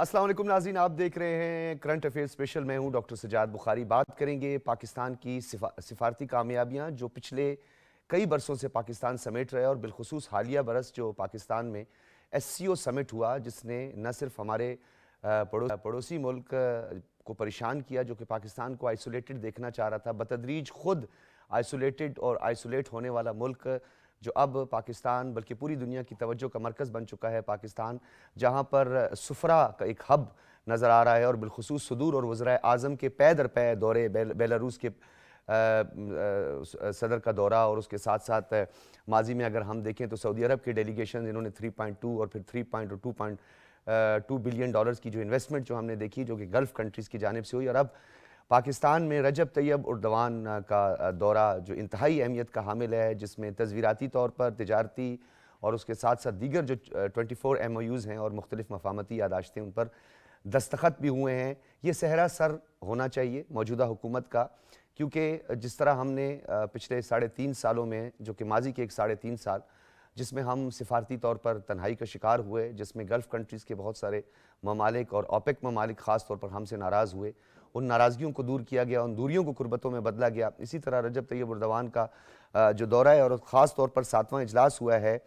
السلام علیکم ناظرین، آپ دیکھ رہے ہیں کرنٹ افیئر اسپیشل۔ میں ہوں ڈاکٹر سجاد بخاری۔ بات کریں گے پاکستان کی سفارتی کامیابیاں جو پچھلے کئی برسوں سے پاکستان سمیٹ رہے، اور بالخصوص حالیہ برس جو پاکستان میں ایس سی او سمٹ ہوا، جس نے نہ صرف ہمارے پڑوسی ملک کو پریشان کیا جو کہ پاکستان کو آئسولیٹڈ دیکھنا چاہ رہا تھا، بتدریج خود آئسولیٹڈ اور آئسولیٹ ہونے والا ملک جو اب پاکستان بلکہ پوری دنیا کی توجہ کا مرکز بن چکا ہے۔ پاکستان جہاں پر سفرا کا ایک ہب نظر آ رہا ہے، اور بالخصوص صدور اور وزرائے اعظم کے پے در پے دورے، بیلاروس کے صدر کا دورہ، اور اس کے ساتھ ساتھ ماضی میں اگر ہم دیکھیں تو سعودی عرب کے ڈیلیگیشن، انہوں نے 3.2 اور پھر 3 اور 2.2 بلین ڈالرز کی جو انویسٹمنٹ جو ہم نے دیکھی، جو کہ گلف کنٹریز کی جانب سے ہوئی، اور اب پاکستان میں رجب طیب اردوان کا دورہ جو انتہائی اہمیت کا حامل ہے، جس میں تصویراتی طور پر، تجارتی اور اس کے ساتھ ساتھ دیگر جو 24 ایم او یوز ہیں اور مختلف مفاہمتی یادداشتیں، ان پر دستخط بھی ہوئے ہیں۔ یہ صحرا سر ہونا چاہیے موجودہ حکومت کا، کیونکہ جس طرح ہم نے پچھلے 3.5 سالوں میں، جو کہ ماضی کے 3.5 سال جس میں ہم سفارتی طور پر تنہائی کا شکار ہوئے، جس میں گلف کنٹریز کے بہت سارے ممالک اور اوپیک ممالک خاص طور پر ہم سے ناراض ہوئے، ان ناراضگیوں کو دور کیا گیا، ان دوریوں کو قربتوں میں بدلا گیا۔ اسی طرح رجب طیب اردوان کا جو دورہ ہے، اور خاص طور پر 7واں اجلاس ہوا ہے،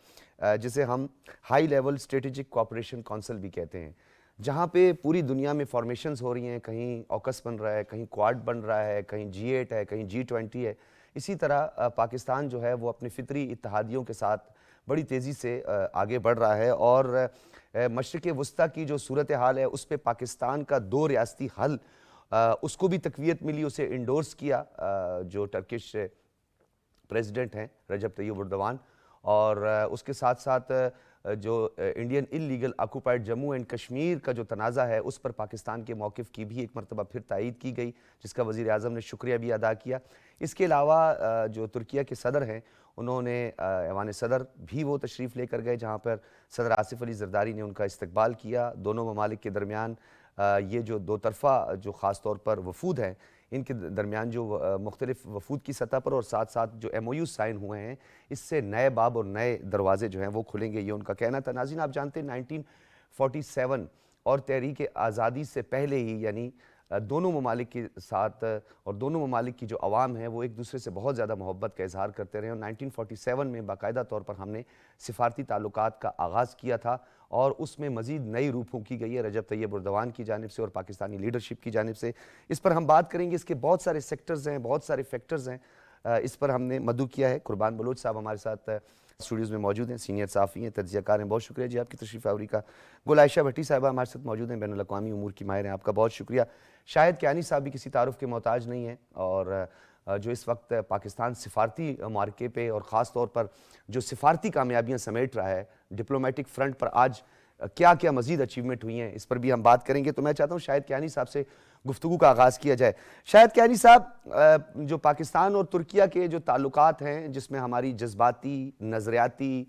جسے ہم high level strategic cooperation council بھی کہتے ہیں، جہاں پہ پوری دنیا میں فارمیشنز ہو رہی ہیں، کہیں اوکس بن رہا ہے، کہیں کوآڈ بن رہا ہے، کہیں G8 ہے، کہیں G20 ہے۔ اسی طرح پاکستان جو ہے وہ اپنے فطری اتحادیوں کے ساتھ بڑی تیزی سے آگے بڑھ رہا ہے، اور مشرق وسطیٰ کی جو صورتحال ہے اس پہ پاکستان کا 2 ریاستی حل، اس کو بھی تقویت ملی، اسے انڈورس کیا جو ٹرکش پریزیڈنٹ ہیں رجب طیب اردوان، اور اس کے ساتھ ساتھ جو Indian illegal occupied Jammu and Kashmir کا جو تنازع ہے، اس پر پاکستان کے موقف کی بھی ایک مرتبہ پھر تائید کی گئی، جس کا وزیر اعظم نے شکریہ بھی ادا کیا۔ اس کے علاوہ جو ترکیہ کے صدر ہیں، انہوں نے ایوان صدر بھی وہ تشریف لے کر گئے، جہاں پر صدر آصف علی زرداری نے ان کا استقبال کیا۔ دونوں ممالک کے درمیان یہ جو دو طرفہ جو خاص طور پر وفود ہیں، ان کے درمیان جو مختلف وفود کی سطح پر اور ساتھ ساتھ جو ایم او یو سائن ہوئے ہیں، اس سے نئے باب اور نئے دروازے جو ہیں وہ کھلیں گے، یہ ان کا کہنا تھا۔ ناظرین، آپ جانتے ہیں 1947 اور تحریک آزادی سے پہلے ہی، یعنی دونوں ممالک کے ساتھ اور دونوں ممالک کی جو عوام ہیں وہ ایک دوسرے سے بہت زیادہ محبت کا اظہار کرتے رہے، اور 1947 میں باقاعدہ طور پر ہم نے سفارتی تعلقات کا آغاز کیا تھا، اور اس میں مزید نئی روح پھونکی گئی ہے رجب طیب اردوان کی جانب سے اور پاکستانی لیڈرشپ کی جانب سے۔ اس پر ہم بات کریں گے، اس کے بہت سارے سیکٹرز ہیں، بہت سارے فیکٹرز ہیں، اس پر ہم نے مدعو کیا ہے۔ قربان بلوچ صاحب ہمارے ساتھ اسٹوڈیوز میں موجود ہیں، سینئر صحافی ہیں، تجزیہ کار ہیں، بہت شکریہ جی آپ کی تشریف آوری کا۔ گل عائشہ بھٹی صاحبہ ہمارے ساتھ موجود ہیں، بین الاقوامی امور کی ماہر ہیں، آپ کا بہت شکریہ۔ شاہد کیانی صاحب بھی کسی تعارف کے محتاج نہیں ہیں، اور جو اس وقت پاکستان سفارتی مارکے پہ اور خاص طور پر جو سفارتی کامیابیاں سمیٹ رہا ہے، ڈپلومیٹک فرنٹ پر آج کیا کیا مزید اچیومنٹ ہوئی ہیں، اس پر بھی ہم بات کریں گے۔ تو میں چاہتا ہوں شاہد کیانی صاحب سے گفتگو کا آغاز کیا جائے۔ شاہد کیانی صاحب، جو پاکستان اور ترکیہ کے جو تعلقات ہیں، جس میں ہماری جذباتی، نظریاتی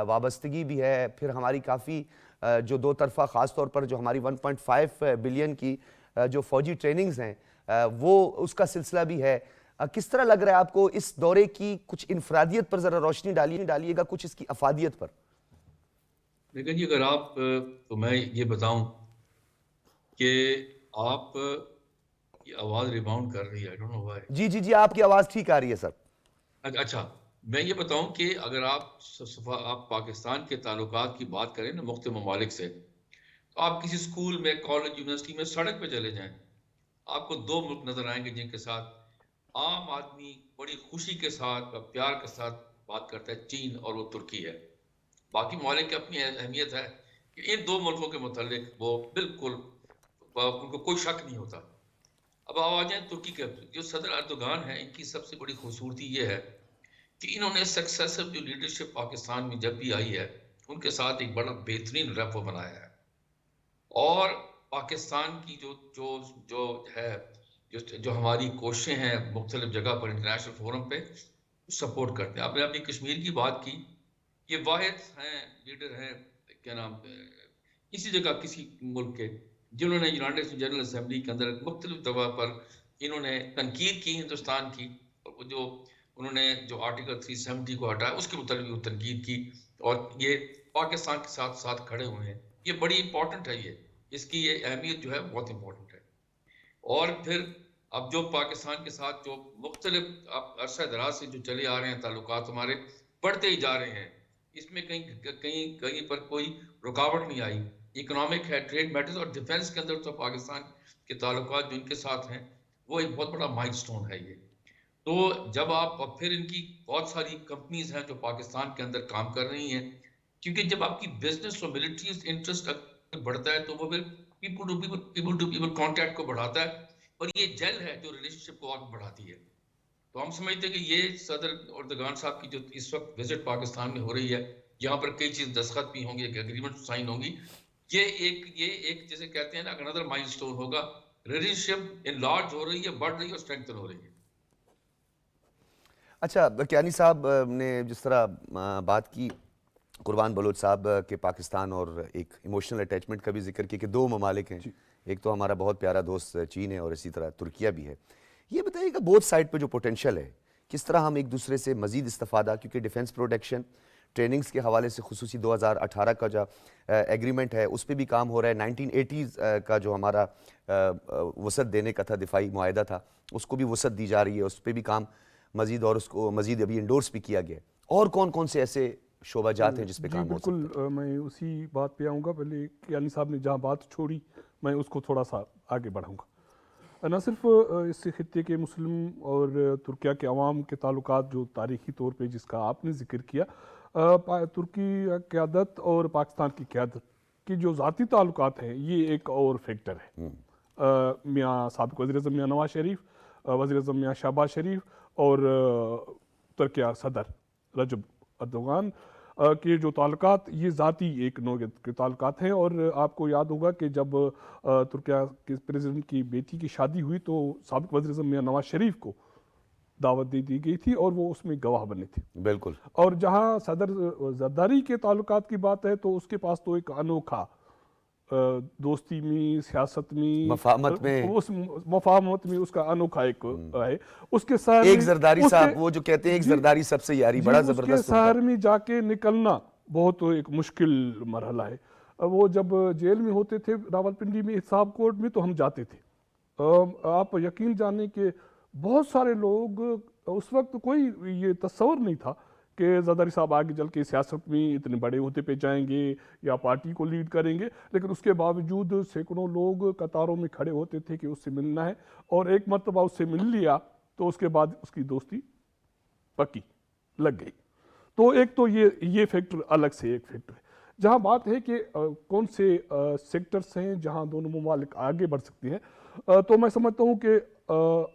وابستگی بھی ہے، پھر ہماری کافی جو دو طرفہ خاص طور پر جو ہماری 1.5 بلین کی جو فوجی ٹریننگز ہیں، وہ اس کا سلسلہ بھی ہے۔ کس طرح لگ رہا ہے آپ کو اس دورے کی کچھ انفرادیت پر ذرا روشنی ڈالیے گا، کچھ اس کی افادیت پر؟ لیکن جی اگر آپ تو میں یہ بتاؤں کہ آپ کی آواز ریباؤنڈ کر رہی ہے، I don't know why۔ جی آپ کی آواز ٹھیک آ رہی ہے سر۔ اچھا، میں یہ بتاؤں کہ اگر آپ پاکستان کے تعلقات کی بات کریں نا مختلف ممالک سے، تو آپ کسی اسکول میں، کالج، یونیورسٹی میں، سڑک پہ چلے جائیں، آپ کو 2 ملک نظر آئیں گے جن کے ساتھ عام آدمی بڑی خوشی کے ساتھ، پیار کے ساتھ بات کرتا ہے، چین اور وہ ترکی ہے۔ باقی ممالک کی اپنی اہمیت ہے کہ ان 2 ملکوں کے متعلق وہ بالکل ان کو کوئی شک نہیں ہوتا۔ اب آپ آ جائیں ترکی کے، جو صدر اردوغان ہیں، ان کی سب سے بڑی خوبصورتی یہ ہے کہ انہوں نے سکسیسو جو لیڈرشپ پاکستان میں جب بھی آئی ہے، ان کے ساتھ ایک بڑا بہترین ریپو بنایا ہے، اور پاکستان کی جو ہے جو ہماری کوششیں ہیں مختلف جگہ پر انٹرنیشنل فورم پہ سپورٹ کرتے ہیں۔ آپ نے اپنی کشمیر کی بات کی، یہ واحد ہیں لیڈر ہیں، کیا نام، کسی جگہ کسی ملک کے، جنہوں نے یونائٹڈ نیشن جنرل اسمبلی کے اندر مختلف جگہ پر انہوں نے تنقید کی ہندوستان کی، اور جو انہوں نے جو آرٹیکل 370 کو ہٹایا اس کے متعلق وہ تنقید کی، اور یہ پاکستان کے ساتھ ساتھ کھڑے ہوئے ہیں۔ یہ بڑی امپورٹنٹ ہے، اس کی یہ اہمیت جو ہے بہت امپورٹنٹ ہے. اور پھر اب جو پاکستان کے ساتھ جو مختلف عرصہ دراز سے جو چلے آ رہے ہیں تعلقات ہمارے بڑھتے ہی جا رہے ہیں, اس میں کہیں پر کوئی رکاوٹ نہیں آئی. اکنامک ہے, ٹریڈ میٹرز, اور ڈیفنس کے اندر تو پاکستان کے تعلقات جو ان کے ساتھ ہیں وہ ایک بہت بڑا مائل سٹون ہے یہ. تو جب آپ, اور پھر ان کی بہت ساری کمپنیز ہیں جو پاکستان کے اندر کام کر رہی ہیں, کیونکہ جب آپ کی بزنس اور ملٹریز انٹرسٹ بڑھتا ہے تو وہ پھر پیپل ٹو پیپل کانٹیکٹ کو بڑھاتا ہے, اور یہ جیل ہے جو ریلیشن شپ کو اور بڑھاتی ہے. تو ہم سمجھتے ہیں کہ یہ صدر اردگان صاحب کی جو اس وقت وزٹ پاکستان میں ہو رہی ہے, یہاں پر کئی چیز دستخط بھی ہوں گے, ایک اگریمنٹ سائن ہوگی, یہ ایک جیسے کہتے ہیں نا another milestone ہوگا. ریلیشن شپ انلارج ہو رہی ہے, بڑھ رہی ہے اور اسٹرینتھن ہو رہی ہے. اچھا کیانی صاحب نے جس طرح بات کی قربان بلوچ صاحب کے پاکستان اور ایک ایموشنل اٹیچمنٹ کا بھی ذکر کیا کہ دو ممالک ہیں, ایک تو ہمارا بہت پیارا دوست چین ہے اور اسی طرح ترکیہ بھی ہے. یہ بتائیے کہ بوتھ سائڈ پہ جو پوٹینشل ہے کس طرح ہم ایک دوسرے سے مزید استفادہ, کیونکہ ڈیفنس پروڈکشن ٹریننگز کے حوالے سے خصوصی 2018 کا جو ایگریمنٹ ہے اس پہ بھی کام ہو رہا ہے. 1980s کا جو ہمارا وسعت دینے کا تھا, دفاعی معاہدہ تھا, اس کو بھی وسعت دی جا رہی ہے, اس پہ بھی کام مزید, اور اس کو مزید ابھی انڈورس بھی کیا گیا ہے. اور کون کون سے ایسے شعبہ جات ہیں جس پہ کام ہو سکتا ہے؟ بالکل, میں اسی بات پہ آؤں گا. پہلے کیانی صاحب نے جہاں بات چھوڑی میں اس کو تھوڑا سا آگے بڑھاؤں گا. نہ صرف اس خطے کے مسلم اور ترکیہ کے عوام کے تعلقات جو تاریخی طور پہ جس کا آپ نے ذکر کیا, ترکی قیادت اور پاکستان کی قیادت کی جو ذاتی تعلقات ہیں یہ ایک اور فیکٹر ہے. میاں سابق وزیر اعظم میاں نواز شریف, وزیر اعظم میاں شہباز شریف اور ترکیہ صدر رجب اردوغان کے جو تعلقات یہ ذاتی ایک نوعیت کے تعلقات ہیں. اور آپ کو یاد ہوگا کہ جب ترکیہ کے پریزیڈنٹ کی بیٹی کی شادی ہوئی تو سابق وزیر اعظم میاں نواز شریف کو دعوت دے دی گئی تھی اور وہ اس میں گواہ بنے تھے. بالکل. اور جہاں صدر زرداری کے تعلقات کی بات ہے تو اس کے پاس تو ایک انوکھا دوستی میں, سیاست میں, مفاہمت میں, اس مفاہمت میں اس کا انوکھا ایک ہے. اس کے ساتھ ایک زرداری صاحب وہ جو کہتے ہیں ایک زرداری سب سے یاری, بڑا زبردست. اس کے سہر میں جا کے نکلنا بہت ایک مشکل مرحلہ ہے. وہ جب جیل میں ہوتے تھے راولپنڈی میں احتساب کورٹ میں تو ہم جاتے تھے. آپ یقین جانیں کہ بہت سارے لوگ, اس وقت کوئی یہ تصور نہیں تھا کہ زرداری صاحب آگے چل کے سیاست میں اتنے بڑے عہدے پہ جائیں گے یا پارٹی کو لیڈ کریں گے, لیکن اس کے باوجود سینکڑوں لوگ قطاروں میں کھڑے ہوتے تھے کہ اس سے ملنا ہے, اور ایک مرتبہ اس سے مل لیا تو اس کے بعد اس کی دوستی پکی لگ گئی. تو ایک تو یہ فیکٹر الگ سے ایک فیکٹر ہے. جہاں بات ہے کہ کون سے سیکٹرز ہیں جہاں دونوں ممالک آگے بڑھ سکتے ہیں, تو میں سمجھتا ہوں کہ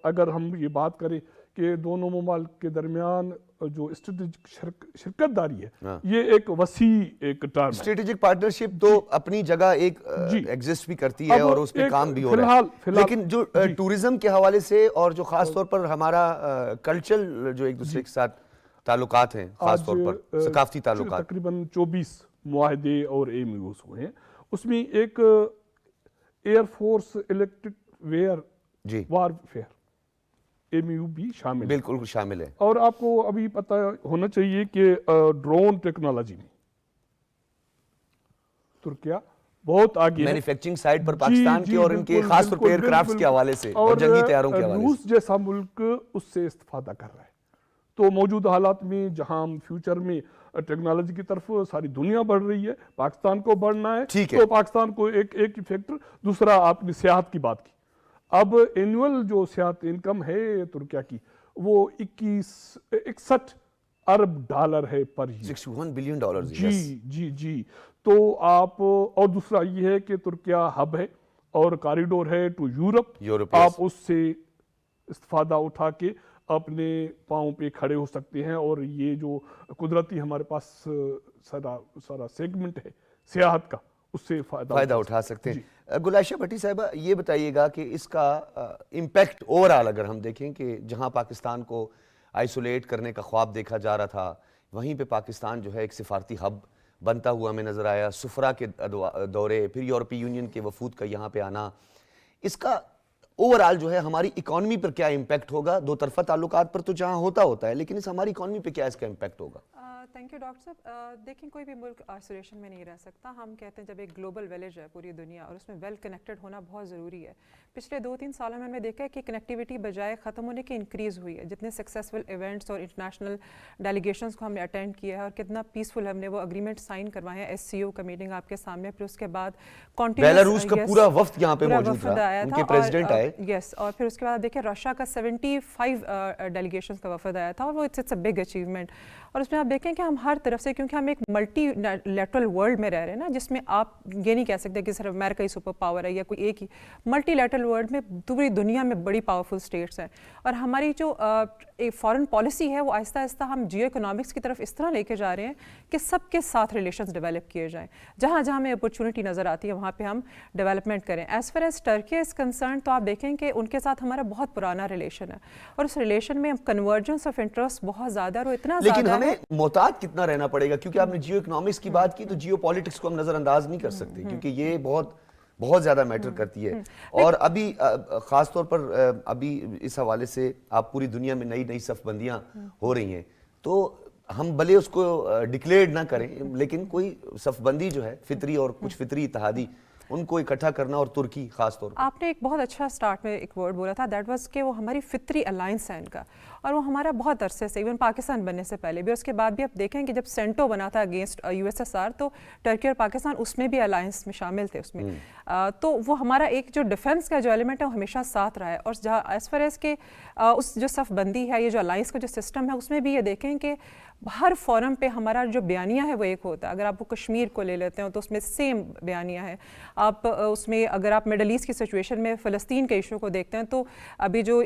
اگر ہم یہ بات کریں کہ دونوں ممالک کے درمیان جو اسٹریٹجک شرکت داری ہے یہ ایک وسیع ایک ٹرم ہے. اسٹریٹجک پارٹنرشپ تو اپنی جگہ ایک ایگزسٹ بھی کرتی ہے اور اس پہ کام بھی ہو رہا ہے, لیکن جو ٹورزم کے حوالے سے اور جو خاص طور پر ہمارا کلچرل جو ایک دوسرے کے ساتھ تعلقات ہیں, خاص طور پر ثقافتی تعلقات, تقریباً 24 معاہدے اور ایم یوز ہوئے ہیں. اس میں ایک air force electric warfare M U بھی شامل ہے. بالکل شامل ہے. اور آپ کو ابھی پتہ ہونا چاہیے کہ ڈرون ٹیکنالوجی میں ترکیہ بہت آگے ہے, مینوفیکچرنگ سائٹ پر پاکستان کے اور ان کے خاص طور پر ایئر کرافٹس کے حوالے سے اور جنگی طیاروں کے حوالے سے. روس جیسا ملک اس سے استفادہ کر رہا ہے. تو موجودہ حالات میں جہاں ہم فیوچر میں ٹیکنالوجی کی طرف ساری دنیا بڑھ رہی ہے, پاکستان کو بڑھنا ہے, تو پاکستان کو ایک فیکٹر. دوسرا آپ نے سیاحت کی بات کی. اب اینول جو سیاحت انکم ہے ترکیہ کی وہ 61 ارب ڈالر ہے پر ایئر. 61 billion dollar. جی. تو آپ, اور دوسرا یہ ہے کہ ترکیہ ہب ہے اور کاریڈور ہے ٹو یورپ. آپ اس سے استفادہ اٹھا کے اپنے پاؤں پہ کھڑے ہو سکتے ہیں, اور یہ جو قدرتی ہمارے پاس سارا سیگمنٹ ہے سیاحت کا, اس سے فائدہ اٹھا سکتے ہیں. گلائشہ بھٹی صاحبہ یہ بتائیے گا کہ اس کا امپیکٹ اوورآل اگر ہم دیکھیں کہ جہاں پاکستان کو آئسولیٹ کرنے کا خواب دیکھا جا رہا تھا, وہیں پہ پاکستان جو ہے ایک سفارتی ہب بنتا ہوا ہمیں نظر آیا. سفرا کے دورے, پھر یورپی یونین کے وفود کا یہاں پہ آنا, اس کا اوورآل جو ہے ہماری اکانومی پر کیا امپیکٹ ہوگا؟ دو طرفہ تعلقات پر تو جہاں ہوتا ہے, لیکن اس ہماری اکانومی پہ کیا اس کا امپیکٹ ہوگا؟ تھینک یو ڈاکٹر صاحب. دیکھیں کوئی بھی ملک آئسولیشن میں نہیں رہ سکتا. ہم کہتے ہیں جب ایک گلوبل ولیج ہے پوری دنیا اور اس میں ویل کنیکٹڈ ہونا بہت ضروری ہے. پچھلے 2-3 سالوں میں ہم نے دیکھا ہے کہ کنیکٹیوٹی بجائے ختم ہونے کی انکریز ہوئی ہے. جتنے سکسیزفل ایونٹس اور انٹرنیشنل ڈیلیگیشنس کو ہم نے اٹینڈ کیا ہے اور کتنا پیسفل ہم نے وہ اگریمنٹ سائن کروائے ہیں. SCO کا میٹنگ آپ کے سامنے, پھر اس کے بعد بیلاروس کا پورا وفد یہاں پہ موجود تھا, ان کے پریزیڈنٹ آئے. یس, اور پھر اس کے بعد دیکھیں رشیا کا 75 ڈیلیگیشنس کا وفد آیا تھا اور وہ اٹس اے بگ اچیومنٹ. اور اس میں آپ دیکھیں کہ ہم ہر طرف سے, کیونکہ ہم ایک ملٹی لیٹرل ورلڈ میں رہ رہے ہیں نا, جس میں آپ یہ نہیں کہہ سکتے کہ صرف امریکہ ہی سپر پاور ہے یا کوئی ایک ہی. ملٹی لیٹرل ورلڈ میں پوری دنیا میں بڑی پاورفل اسٹیٹس ہیں, اور ہماری جو فارن پالیسی ہے وہ آہستہ آہستہ ہم جیو اکنامکس کی طرف اس طرح لے کے جا رہے ہیں کہ سب کے ساتھ ریلیشنز ڈیولپ کیے جائیں. جہاں جہاں ہمیں اپرچونٹی نظر آتی ہے وہاں پہ ہم ڈیولپمنٹ کریں. As far as Turkey is concern, تو آپ دیکھیں کہ ان کے ساتھ ہمارا بہت پرانا ریلیشن ہے, اور اس ریلیشن میں کنورجنس آف انٹرسٹ بہت زیادہ ہے, اور اتنا زیادہ لیکن ہمیں محتاط کتنا رہنا پڑے گا, کیونکہ آپ نے جیو اکنامکس کی بات کی, تو جیو پالیٹکس کو ہم نظر انداز نہیں کر سکتے, کیونکہ یہ بہت زیادہ میٹر کرتی ہے. اور ابھی خاص طور پر ابھی اس حوالے سے آپ پوری دنیا میں نئی صف بندیاں ہو رہی ہیں, تو ہم بھلے اس کو ڈکلیئرڈ نہ کریں, لیکن کوئی صف بندی جو ہے فطری اور کچھ فطری اتحادی, ان کو اکٹھا کرنا, اور ترکی خاص طور پر. آپ نے ایک بہت اچھا سٹارٹ میں ایک ورڈ بولا تھا, دیٹ واز کہ وہ ہماری فطری الائنس ہے ان کا, اور وہ ہمارا بہت عرصے سے, ایون پاکستان بننے سے پہلے بھی, اور اس کے بعد بھی آپ دیکھیں کہ جب سینٹو بنا تھا اگینسٹ USSR, تو ٹرکی اور پاکستان اس میں بھی الائنس میں شامل تھے اس میں. تو وہ ہمارا ایک جو ڈیفنس کا جو ایلیمنٹ ہے وہ ہمیشہ ساتھ رہا ہے. اور جہاں ایز فار ایز کہ اس جو صف بندی ہے, یہ جو الائنس کا جو سسٹم ہے, اس میں بھی یہ دیکھیں کہ ہر فورم پہ ہمارا جو بیانیہ ہے وہ ایک ہوتا ہے. اگر آپ وہ کشمیر کو لے لیتے ہیں تو اس میں سیم بیانیہ ہے. آپ اس میں اگر آپ مڈل ایسٹ کی سچویشن میں فلسطین کے ایشو کو دیکھتے ہیں, تو ابھی جو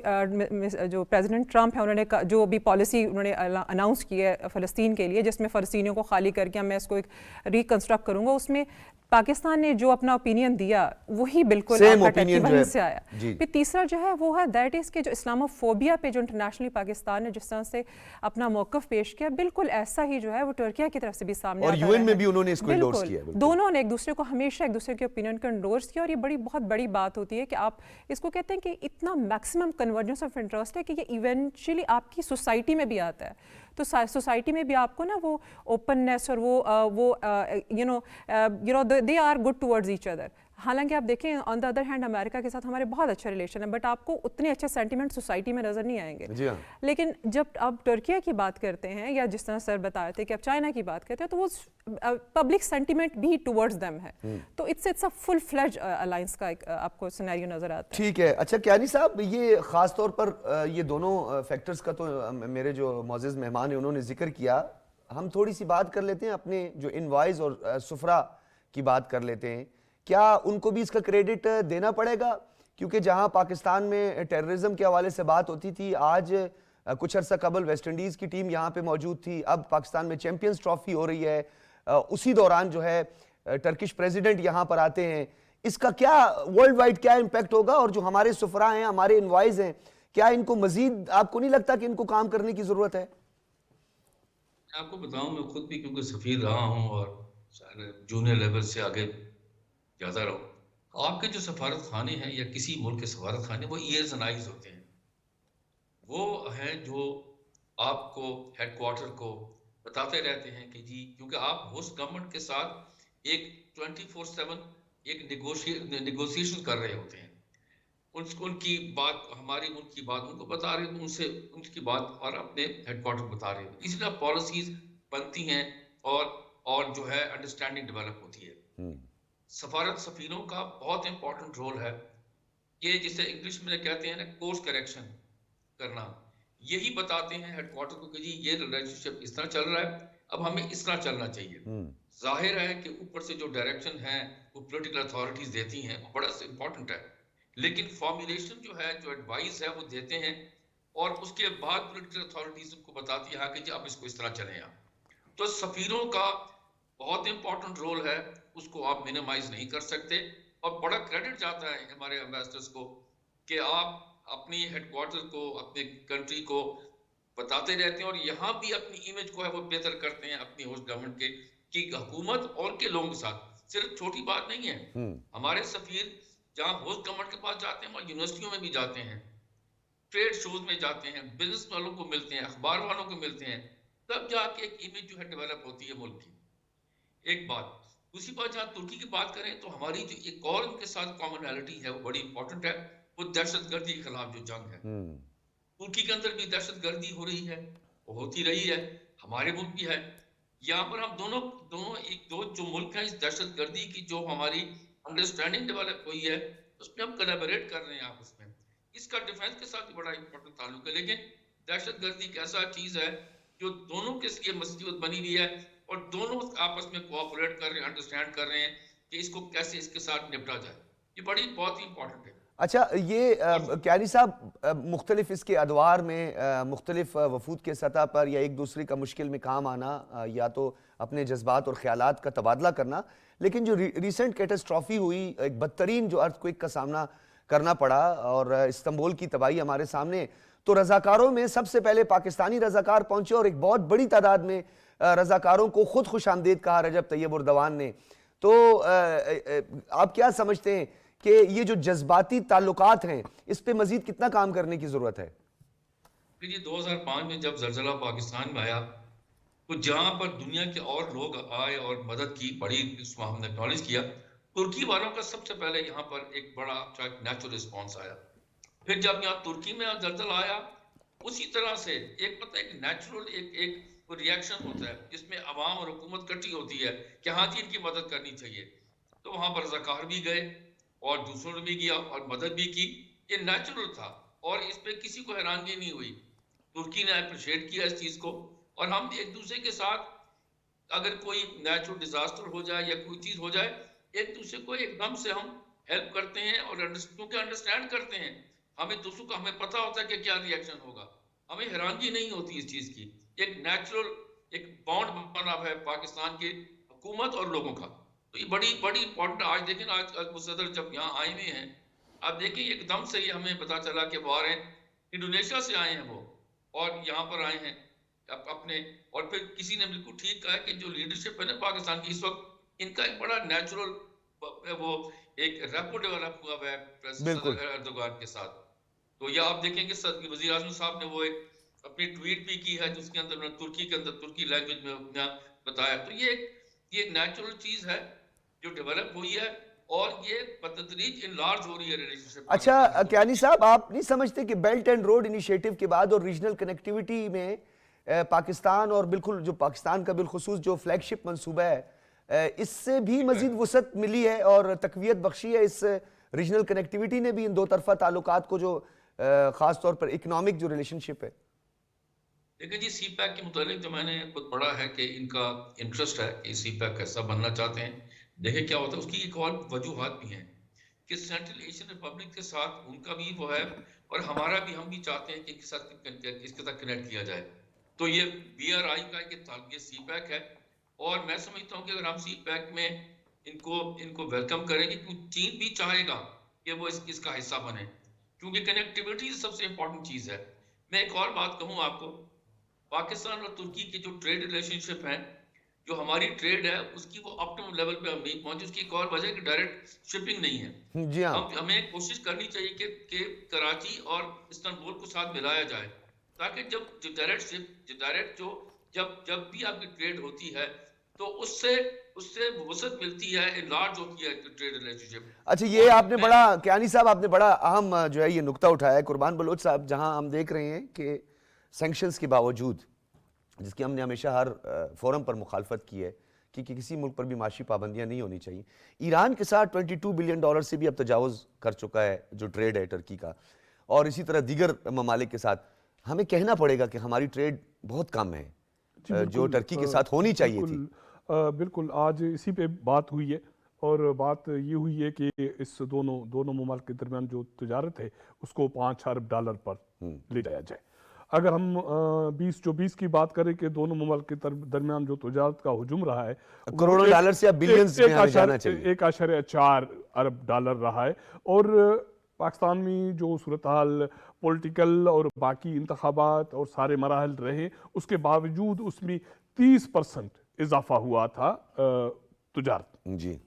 پریزیڈنٹ ٹرمپ ہے, انہوں نے جو بھی پالیسی انہوں نے اناؤنس کی ہے فلسطین کے لیے, جس میں فلسطینیوں کو خالی کر کے میں اس کو ایک ریکنسٹرکٹ کروں گا, اس میں پاکستان نے جو اپنا اوپینین دیا وہی بالکل وہیں سے آیا. پھر تیسرا جو ہے وہ ہے دیٹ از کہ جو اسلاموفوبیا پہ جو انٹرنیشنلی پاکستان نے جس طرح سے اپنا موقف پیش کیا, بالکل ایسا ہی جو ہے وہ ترکیہ کی طرف سے بھی سامنے آتا ہے. اور UN میں بھی انہوں نے اس کو انڈورس کیا. دونوں نے ایک دوسرے کو ہمیشہ ایک دوسرے کے اوپینین کو انڈورس کیا, اور یہ بہت بڑی بات ہوتی ہے کہ آپ اس کو کہتے ہیں کہ اتنا میکسیمم کنورجنس آف انٹرسٹ ہے کہ یہ ایونچولی آپ کی سوسائٹی میں بھی آتا ہے. تو سوسائٹی میں بھی آپ کو نا وہ اوپننیس اور وہ they are good towards each other. حالانکہ آپ دیکھیں آن دا ادر ہینڈ امریکہ کے ساتھ ہمارے بہت اچھا ریلیشن ہے, بٹ آپ کو اتنے اچھے سینٹیمنٹ سوسائٹی میں نظر نہیں آئیں گے. لیکن جب آپ ترکیہ کی بات کرتے ہیں, یا جس طرح سر بتائے تھے کہ آپ چائنا کی بات کرتے ہیں, تو وہ پبلک سینٹیمنٹ بھی ٹورڈز دیم ہے. تو اٹس اے فل فلیج الائنس کا ایک آپ کو سینیریو نظر آتا ہے. ٹھیک ہے. اچھا کیانی صاحب, یہ خاص طور پر یہ دونوں فیکٹرز کا تو میرے جو معزز مہمان ہیں انہوں نے ذکر کیا. ہم تھوڑی سی بات کر لیتے ہیں اپنے جو انوائز اور سفرا کی بات کر لیتے ہیں. کیا ان کو بھی اس کا کریڈٹ دینا پڑے گا؟ کیونکہ جہاں پاکستان میں ٹیررزم کے حوالے سے بات ہوتی تھی, آج کچھ عرصہ قبل ویسٹ انڈیز کی ٹیم یہاں پہ موجود تھی, اب پاکستان میں چیمپئنز ٹرافی ہو رہی ہے, اسی دوران جو ہے ٹرکش پریزیڈنٹ یہاں پر آتے ہیں. اس کا کیا ورلڈ وائڈ کیا امپیکٹ ہوگا؟ اور جو ہمارے سفراء ہیں, ہمارے انوائز ہیں, کیا ان کو مزید, آپ کو نہیں لگتا کہ ان کو کام کرنے کی ضرورت ہے؟ میں آپ کو بتاؤں, میں خود بھی کیونکہ سفیر رہا ہوں اور جونیئر لیول سے آگے جاتا رہو, آپ کے جو سفارت خانے ہیں یا کسی ملک کے سفارت خانے, وہ ایئرز اینڈ آئیز ہوتے ہیں. وہ ہیں جو آپ کو ہیڈ کوارٹر کو بتاتے رہتے ہیں کہ جی, کیونکہ آپ ہوسٹ گورنمنٹ کے ساتھ ایک 24/7 ایک نیگوسیشن کر رہے ہوتے ہیں. ان کی بات ہماری, ان کی بات ان کو بتا رہے ہیں, ان سے ان کی بات اور اپنے ہیڈ کوارٹر بتا رہے ہیں. اس لیے پالیسیز بنتی ہیں اور جو ہے انڈرسٹینڈنگ ڈیولپ ہوتی ہے. سفارت سفیروں کا بہت امپورٹنٹ رول ہے, یہ جسے انگلش میں کہتے ہیں نا کورس کریکشن کرنا. یہی بتاتے ہیں ہیڈ کوارٹر کو کہ جی یہ ریلیشن شپ اس طرح چل رہا ہے, اب ہمیں اس طرح چلنا چاہیے. ظاہر ہے کہ اوپر سے جو ڈائریکشن ہے وہ پولیٹیکل اتھارٹیز دیتی ہیں, وہ بڑا امپورٹنٹ ہے, لیکن فارمولیشن جو ہے, جو ایڈوائز ہے وہ دیتے ہیں, اور اس کے بعد پولیٹیکل اتھارٹیز ان کو بتاتی ہے کہ جی اب اس کو اس طرح چلیں آپ. تو سفیروں کا بہت امپورٹنٹ رول ہے, اس کو آپ منیمائز نہیں کر سکتے, اور بڑا کریڈٹ جاتا ہے ہمارے ایمبیسڈرز کو کہ آپ اپنی ہیڈ کوارٹر کو, اپنے کنٹری کو بتاتے رہتے ہیں, اور یہاں بھی اپنی امیج کو ہے وہ بہتر کرتے ہیں اپنی ہوسٹ گورنمنٹ کے, کی حکومت اور کے لوگوں کے ساتھ. صرف چھوٹی بات نہیں ہے, ہمارے سفیر جہاں ہوسٹ گورنمنٹ کے پاس جاتے ہیں وہاں یونیورسٹیوں میں بھی جاتے ہیں, ٹریڈ شوز میں جاتے ہیں, بزنس والوں کو ملتے ہیں, اخبار والوں کو ملتے ہیں, تب جا کے ایک امیج جو ہے ڈیولپ ہوتی ہے ملک کی. ایک بات. دوسری بات جہاں ترکی کی بات کریں تو ہماری جو ایک اور ان کے ساتھ کامنالٹی ہے وہ بڑی امپورٹنٹ ہے, وہ دہشت گردی کے خلاف جو جنگ ہے. ترکی کے اندر بھی دہشت گردی ہو رہی ہے, وہ ہوتی رہی ہے, ہمارے ملک بھی ہے. یہاں پر ہم دونوں ایک دو جو ملک ہیں اس دہشت گردی کی جو ہماری انڈرسٹینڈنگ ڈیولپ ہوئی ہے اس میں ہم کولیبریٹ کر رہے ہیں آپس میں. اس کا ڈیفینس کے ساتھ بڑا امپورٹنٹ تعلق ہے. لیکن دہشت گردی ایک ایسا چیز ہے جو دونوں کے لیے مصیبت بنی ہوئی ہے اور دونوں آپس میں کوآپریٹ کر رہے ہیں, انڈرسٹینڈ کر رہے ہیں کہ اس کو کیسے اس کے ساتھ نپٹا جائے. یہ بہت ہی امپورٹنٹ ہے. اچھا یہ کیانی صاحب مختلف اس کے ادوار میں مختلف وفود کے سطح پر یا ایک دوسرے کا مشکل میں کام آنا یا تو اپنے جذبات اور خیالات کا تبادلہ کرنا, لیکن جو ریسنٹ کیٹسٹرافی ہوئی, ایک بدترین جو ارتھ کوئک کا سامنا کرنا پڑا اور استنبول کی تباہی ہمارے سامنے, تو رضاکاروں میں سب سے پہلے پاکستانی رضاکار پہنچے اور ایک بہت بڑی تعداد میں رضاکاروں کو خود خوش آمدید کہا رجب طیب اردوان نے. تو آپ کیا سمجھتے ہیں کہ یہ جو جذباتی تعلقات ہیں اس پہ مزید کتنا کام کرنے کی ضرورت ہے؟ یہ 2005 میں جب زلزلہ پاکستان میں آیا تو جہاں پر دنیا کے اور لوگ آئے اور مدد کی, بڑی اس کو ہم نے اکنالج کیا, ترکی والوں کا سب سے پہلے یہاں پر ایک بڑا نیچرل رسپانس آیا. پھر جب یہاں ترکی میں زلزلہ آیا اسی طرح سے ایک پتہ ایک نیچرل ایک ریاکشن ہوتا ہے جس میں عوام اور حکومت کٹھی ہوتی ہے کہ ہاں جی ان کی مدد کرنی چاہیے. تو وہاں پر رضاکار بھی گئے اور دوسروں نے بھی کیا اور مدد بھی کی. یہ نیچرل تھا اور اس پہ کسی کو حیرانگی نہیں ہوئی. ترکی نے اپریشیٹ کیا اس چیز کو, اور ہم ایک دوسرے کے ساتھ اگر کوئی نیچرل ڈیزاسٹر ہو جائے یا کوئی چیز ہو جائے ایک دوسرے کو ایک دم سے ہم ہیلپ کرتے ہیں اور کیونکہ انڈرسٹینڈ کرتے ہیں, ہمیں دوسروں کا ہمیں پتہ ہوتا ہے کہ کیا ریاکشن ہوگا, ہمیں حیرانگی نہیں ہوتی اس چیز کی. ایک نیچرل ایک بانڈ بنا ہے پاکستان کی حکومت اور لوگوں کا. تو یہ بڑی امپورٹنٹ. آج دیکھیں آج صدر جب یہاں آئے ہوئے ہیں, آپ دیکھیں ایک دم سے یہ ہمیں پتا چلا کہ وہ آ رہے ہیں, انڈونیشیا سے آئے ہیں وہ اور یہاں پر آئے ہیں اپنے. اور پھر کسی نے بالکل ٹھیک کہا کہ جو لیڈرشپ ہے نا پاکستان کی اس وقت ان کا ایک بڑا نیچرل وہ ایک ریپو ڈیولپ ہوا ہے صدر اردوغان کے ساتھ. تو یہ آپ دیکھیں کہ وزیر اعظم صاحب نے وہ ایک اپنی ٹویٹ بھی کی ہے جس کے اندر ترکی لینگویج میں بتایا. تو یہ نیچرل چیز ہے جو ڈیولپ ہوئی ہے اور یہ بتدریج انلارج ہو رہی ہے ریلیشن شپ. اچھا کیانی صاحب, آپ نہیں سمجھتے کہ بیلٹ اینڈ روڈ انیشیٹو کے بعد اور ریجنل کنیکٹیویٹی میں پاکستان اور بالکل جو پاکستان کا بالخصوص جو فلیگ شپ منصوبہ ہے اس سے بھی مزید وسعت ملی ہے اور تقویت بخشی ہے؟ اس ریجنل کنیکٹیویٹی نے بھی ان دو طرفہ تعلقات کو جو خاص طور پر اکنامک جو ریلیشن شپ ہے. دیکھیں جی سی پیک کے متعلق جو میں نے خود پڑھا ہے کہ ان کا انٹرسٹ ہے کہ سی پیک کیسا بننا چاہتے ہیں. دیکھیں کیا ہوتا ہے, اس کی ایک اور وجوہات بھی ہیں کہ سینٹرل ایشین ریپبلک کے ساتھ ان کا بھی وہ ہے اور ہمارا بھی, ہم بھی چاہتے ہیں کہ اس کے ساتھ کنیکٹ کیا جائے. تو یہ بی آر آئی کا یہ سی پیک ہے اور میں سمجھتا ہوں کہ اگر ہم سی پیک میں ان کو ویلکم کریں گے, کیونکہ چین بھی چاہے گا کہ وہ اس کا حصہ بنے کیونکہ کنیکٹیویٹی سب سے امپورٹنٹ چیز ہے. میں ایک اور بات کہوں آپ کو, پاکستان اور ترکی کی جو ٹریڈ ریلیشن شپ ہیں, جو ہماری ٹریڈ ہے اس کی وہ اپٹیمم لیول پہ ہم نہیں پہنچے. اس کی ایک اور وجہ ہے کہ ڈائریکٹ شپنگ نہیں ہے. جی ہاں, ہمیں کوشش کرنی چاہیے کہ کراچی اور استنبول کو ساتھ ملایا جائے تاکہ جب ڈائریکٹ جب بھی آپ کی ٹریڈ ہوتی ہے تو اس سے وسعت ملتی ہے, انلارج ہوتی ہے ٹریڈ ریلیشن شپ. اچھا یہ آپ نے بڑا کیانی صاحب آپ نے بڑا اہم جو ہے یہ نقطہ اٹھایا ہے قربان بلوچ صاحب, جہاں ہم دیکھ رہے ہیں کہ سینکشنز کے باوجود, جس کی ہم نے ہمیشہ ہر فورم پر مخالفت کی ہے کہ کسی ملک پر بھی معاشی پابندیاں نہیں ہونی چاہیے, ایران کے ساتھ $22 بلین سے بھی اب تجاوز کر چکا ہے جو ٹریڈ ہے ٹرکی کا, اور اسی طرح دیگر ممالک کے ساتھ. ہمیں کہنا پڑے گا کہ ہماری ٹریڈ بہت کم ہے جو ٹرکی کے ساتھ ہونی چاہیے تھی. بالکل آج اسی پہ بات ہوئی ہے اور بات یہ ہوئی ہے کہ اس دونوں ممالک کے درمیان جو تجارت ہے اس کو $5 ارب پر لے جایا جائے. اگر ہم 20 کی بات کریں کہ دونوں ممالک کے درمیان جو تجارت کا ہجوم رہا ہے کروڑوں ڈالر سے اب بلینز میں ہمیں جانا چاہیے, 1.4 ارب رہا ہے. اور پاکستان میں جو صورتحال پولیٹیکل اور باقی انتخابات اور سارے مراحل رہے اس کے باوجود اس میں 30% اضافہ ہوا تھا تجارت. جی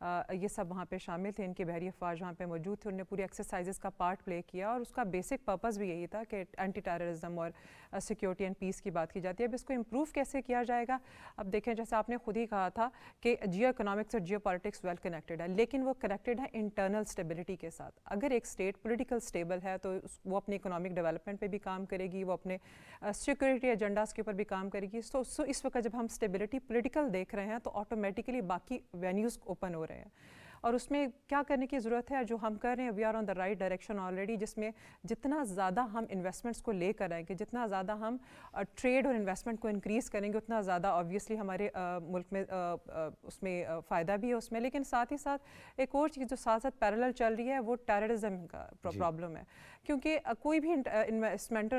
یہ سب وہاں پہ شامل تھے, ان کے بحری افواج وہاں پہ موجود تھے, انہوں نے پوری ایکسرسائزز کا پارٹ پلے کیا, اور اس کا بیسک پرپز بھی یہی تھا کہ اینٹی ٹیررزم اور سیکیورٹی اینڈ پیس کی بات کی جاتی ہے. اب اس کو امپروو کیسے کیا جائے گا؟ اب دیکھیں جیسے آپ نے خود ہی کہا تھا کہ جیو اکنامکس اور جیو پالیٹکس ویل کنیکٹڈ ہے, لیکن وہ کنیکٹڈ ہے انٹرنل اسٹیبلٹی کے ساتھ. اگر ایک اسٹیٹ پولیٹیکل اسٹیبل ہے تو وہ اپنی اکنامک ڈیولپمنٹ پہ بھی کام کرے گی, وہ اپنے سیکورٹی ایجنڈاز کے اوپر بھی کام کرے گی. سو اس وقت جب ہم اسٹیبلٹی پولیٹیکل دیکھ رہے ہیں تو آٹومیٹیکلی باقی وینیوز اوپن ہو رہے ہیں, اور اس میں کیا کرنے کی ضرورت ہے جو ہم کر رہے ہیں. We are on the right direction already, جس میں جتنا زیادہ ہم انویسٹمنٹس کو لے کر آئیں گے, جتنا زیادہ ہم ٹریڈ اور انویسٹمنٹ کو انکریز کریں گے, اتنا زیادہ آبویسلی ہمارے ملک میں اس میں فائدہ بھی ہے اس میں. لیکن ساتھ ہی ساتھ ایک اور چیز جو ساتھ ساتھ پیرالل چل رہی ہے وہ ٹیررزم کا پرابلم ہے, کیونکہ کوئی بھی انویسٹمنٹ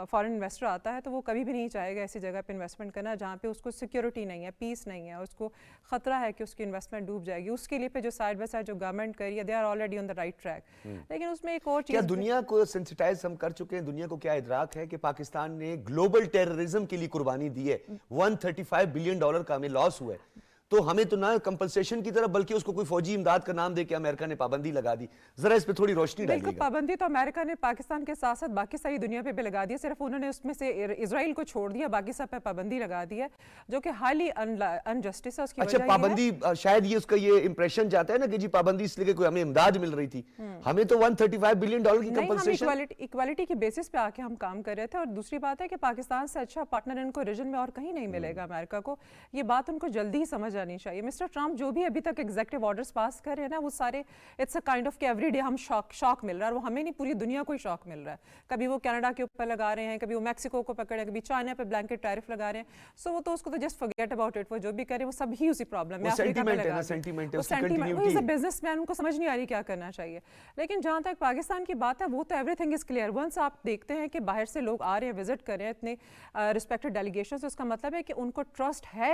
فارن انویسٹر آتا ہے تو وہ کبھی بھی نہیں چاہے گا ایسی جگہ پہ انویسٹمنٹ کرنا جہاں پہ اس کو سیکورٹی نہیں ہے, پیس نہیں ہے, اور اس کو خطرہ ہے کہ اس کی انویسٹمنٹ ڈوب جائے گی. اس کے لیے پہ جو سائڈ بائی سائڈ جو گورنمنٹ کر رہی ہے, they are already on the right track. لیکن اس میں ایک اور چیز, کیا دنیا کو سینسٹائز ہم کر چکے ہیں؟ دنیا کو کیا ادراک ہے کہ پاکستان نے گلوبل ٹیررزم کے لیے قربانی دی ہے؟ $135 بلین کا ہمیں لاس ہوا ہے, تو ہمیں تو نہ کمپنسیشن کی طرف بلکہ اس کو کوئی فوجی امداد کا نام دے کے امریکہ نے پابندی لگا دی. ذرا اس پہ تھوڑی روشنی ڈالیے گا. بالکل, پابندی تو امریکہ نے پاکستان کے ساتھ ساتھ باقی ساری دنیا پہ بھی لگا دی ہے, صرف انہوں نے اس میں سے اسرائیل کو چھوڑ دیا, باقی سب پہ پابندی لگا دی ہے, جو کہ ہائیلی انجسٹس ہے. اس کی اچھا, پابندی شاید یہ اس کا یہ امپریشن جاتا ہے نا کہ جی پابندی اس لیے کہ کوئی ہمیں امداد مل رہی تھی, ہمیں تو $135 بلین کی کمپنسیشن. ہم ایکوالٹی کی بیسس پہ آ کے ہم کام کر رہے تھے, اور دوسری بات ہے کہ پاکستان سے اچھا پارٹنر ان کو ریجن میں اور کہیں نہیں ملے گا امریکہ کو. یہ بات ان کو جلدی ہی سمجھ آنی چاہیے. مسٹر ٹرمپ جو بھی ابھی تک ایگزیکٹو آرڈرز پاس کر رہے ہیں نا, وہ سارے اٹس اے کائنڈ آف کہ ایوری ڈے ہم شاک مل رہا ہے, اور وہ ہمیں نہیں پوری دنیا کو ہی شاک مل رہا ہے. کبھی وہ کینیڈا کے اوپر لگا رہے ہیں, کبھی وہ میکسیکو کو پکڑ رہے ہیں, کبھی چائنا پہ بلینکٹ ٹیرف لگا رہے ہیں. سو وہ تو اس کو تو جسٹ فرگیٹ اباؤٹ اٹ, وہ جو بھی کریں وہ سب ہی اسی پرابلم ہے. بزنس مین, ان کو سمجھ نہیں آ رہی کیا کرنا چاہیے. لیکن جہاں تک پاکستان کی بات ہے وہ تو everything is clear. Once آپ دیکھتے ہیں کہ باہر سے لوگ آ رہے ہیں, وزٹ کر رہے ہیں اتنے ریسپیکٹڈ ڈیلیگیشن, اس کا مطلب ہے کہ ان کو ٹرسٹ ہے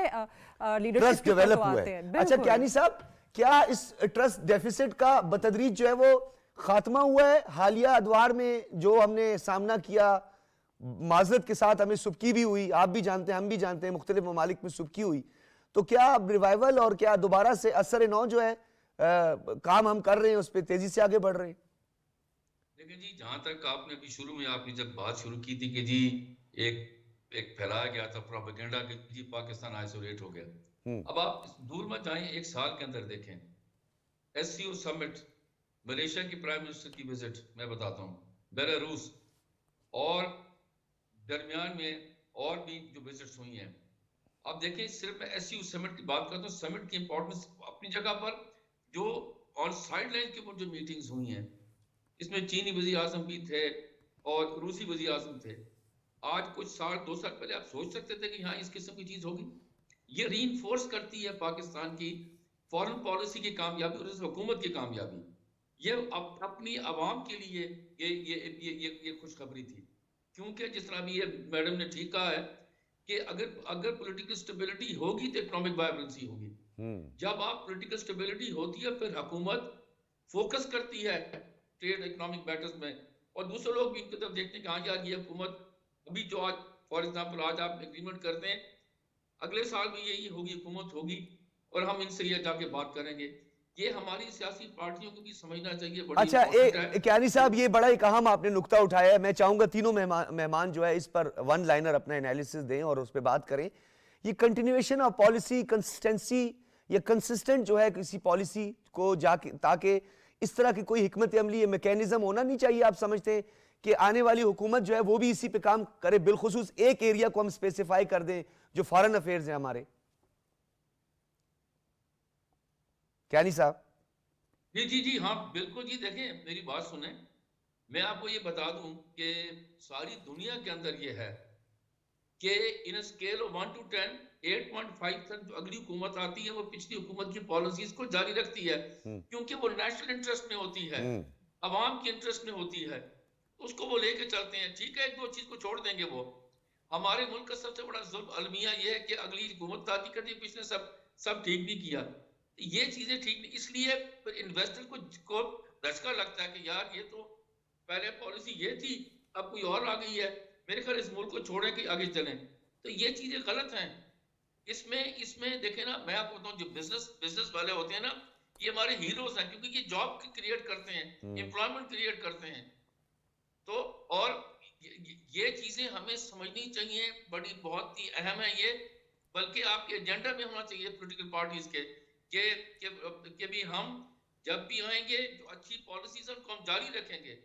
لیڈرشپ کے اوپر آتے ہیں. اچھا کیانی صاحب, کیا اس ٹرسٹ ڈیفیسٹ کا بتدریج جو ہے وہ خاتمہ ہوا ہے؟ حالیہ ادوار میں جو ہم نے سامنا کیا, معذرت کے ساتھ ہمیں سبکی بھی ہوئی, آپ بھی جانتے ہیں ہم بھی جانتے ہیں, مختلف ممالک میں سبکی ہوئی, تو کیا اب ریوائیول اور کیا دوبارہ سے اثر نو جو ہے کام ہم کر رہے ہیں اس پہ تیزی سے آگے بڑھ رہے ہیں؟ لیکن جی جہاں تک آپ نے ابھی شروع میں آپ نے جب بات شروع کی تھی کہ جی ایک پھیلایا گیا تھا پروپیگنڈا کہ جی پاکستان آئسولیٹ ہو گیا, اب آپ دور مت جائیں, ایک سال کے اندر دیکھیں ایس سی او سمٹ, ملیشیا کی پرائم منسٹر کی وزٹ, میں بتاتا ہوں, بیلاروس, اور درمیان میں اور بھی جو وزٹس ہوئی ہیں. اب دیکھیں صرف میں ایس سی او سمٹ کی بات کرتا ہوں, سمٹ کی امپورٹنس اپنی جگہ پر, جو آن سائڈ لائن کے اوپر جو میٹنگز ہوئی ہیں اس میں چینی وزیر اعظم بھی تھے اور روسی وزیر اعظم تھے. آج کچھ سال 2 سال پہلے آپ سوچ سکتے تھے کہ ہاں اس قسم کی چیز ہوگی؟ یہ ری انفورس کرتی ہے پاکستان کی فورن پالیسی کی کامیابی اور اس حکومت کی کامیابی. یہ اپنی عوام کے لیے یہ خوشخبری تھی, کیونکہ جس طرح بھی یہ میڈم نے ٹھیک کہا ہے کہ اگر پولیٹیکل سٹیبلٹی ہوگی تو اکنامک وائبرنسی ہوگی. جب آپ پولیٹیکل سٹیبلٹی ہوتی ہے پھر حکومت فوکس کرتی ہے ٹریڈ اکنامک میٹرز میں, اور دوسرے لوگ بھی ان کی طرف دیکھتے ہیں کہ ہاں یار یہ حکومت ابھی جو آج فار ایگزامپل آج آپ ایگریمنٹ کرتے ہیں, اگلے سال بھی یہی ہوگی, حکومت ہوگی اور ہم ان سے یہ جا کے بات کریں گے. یہ ہماری سیاسی پارٹیوں کو بھی سمجھنا چاہیے. اچھا کیانی صاحب, یہ بڑا ایک اہم آپ نے نقطہ اٹھایا ہے. میں چاہوں گا تینوں مہمان جو ہے اس پر ون لائنر اپنا انالیسس دیں اور اس پہ بات کریں. یہ کنٹینیویشن آف پالیسی, کنسسٹنسی یا کنسسٹنٹ جو ہے کسی پالیسی کو جا کے, تاکہ اس طرح کی کوئی حکمت عملی یا میکینزم ہونا نہیں چاہیے. آپ سمجھتے ہیں کہ آنے والی حکومت جو ہے وہ بھی اسی پہ کام کرے, بالخصوص ایک ایریا کو ہم اسپیسیفائی کر دیں جو فارن افیئرز ہیں ہمارے؟ کیانی صاحب. جی ہاں بالکل جی. دیکھیں میری بات سنیں, میں آپ کو یہ بتا دوں کہ ساری دنیا کے اندر یہ ہے کہ ان اسکیل آف 1 to 10 8.5 تک جو اگلی حکومت آتی ہے وہ پچھلی حکومت کی پالیسیز کو جاری رکھتی ہے, کیونکہ وہ نیشنل انٹرسٹ میں ہوتی ہے, عوام کی انٹرسٹ میں ہوتی ہے, اس کو وہ لے کے چلتے ہیں. ٹھیک ہے, ایک دو چیز کو چھوڑ دیں گے. وہ ہمارے ملک کا سب سے بڑا ظلم المیہ یہ ہے کہ اگلی حکومت آتی کرتی, پچھلے سب ٹھیک بھی کیا, یہ چیزیں ٹھیک نہیں. اس لیے انویسٹر کو دھچکا لگتا ہے کہ یار یہ تو پہلے پالیسی یہ تھی, اب کوئی اور آ گئی ہے, میرے خیال اس ملک کو چھوڑیں کہ آگے چلیں. تو یہ چیزیں غلط ہیں. اس میں دیکھیں نا, میں آپ کو بتاؤں جو بزنس والے ہوتے ہیں نا, یہ ہمارے ہیروز ہیں کیونکہ یہ جاب کریٹ کرتے ہیں, امپلائمنٹ کریٹ کرتے ہیں. تو اور یہ چیزیں ہمیں سمجھنی چاہیے, بڑی بہت ہی اہم ہے یہ, بلکہ آپ کے ایجنڈا میں ہونا چاہیے پولیٹیکل پارٹیز کے کہ بھی ہم جب بھی آئیں گے جو اچھی پالیسیز ہیں ان کو ہم جاری رکھیں گے.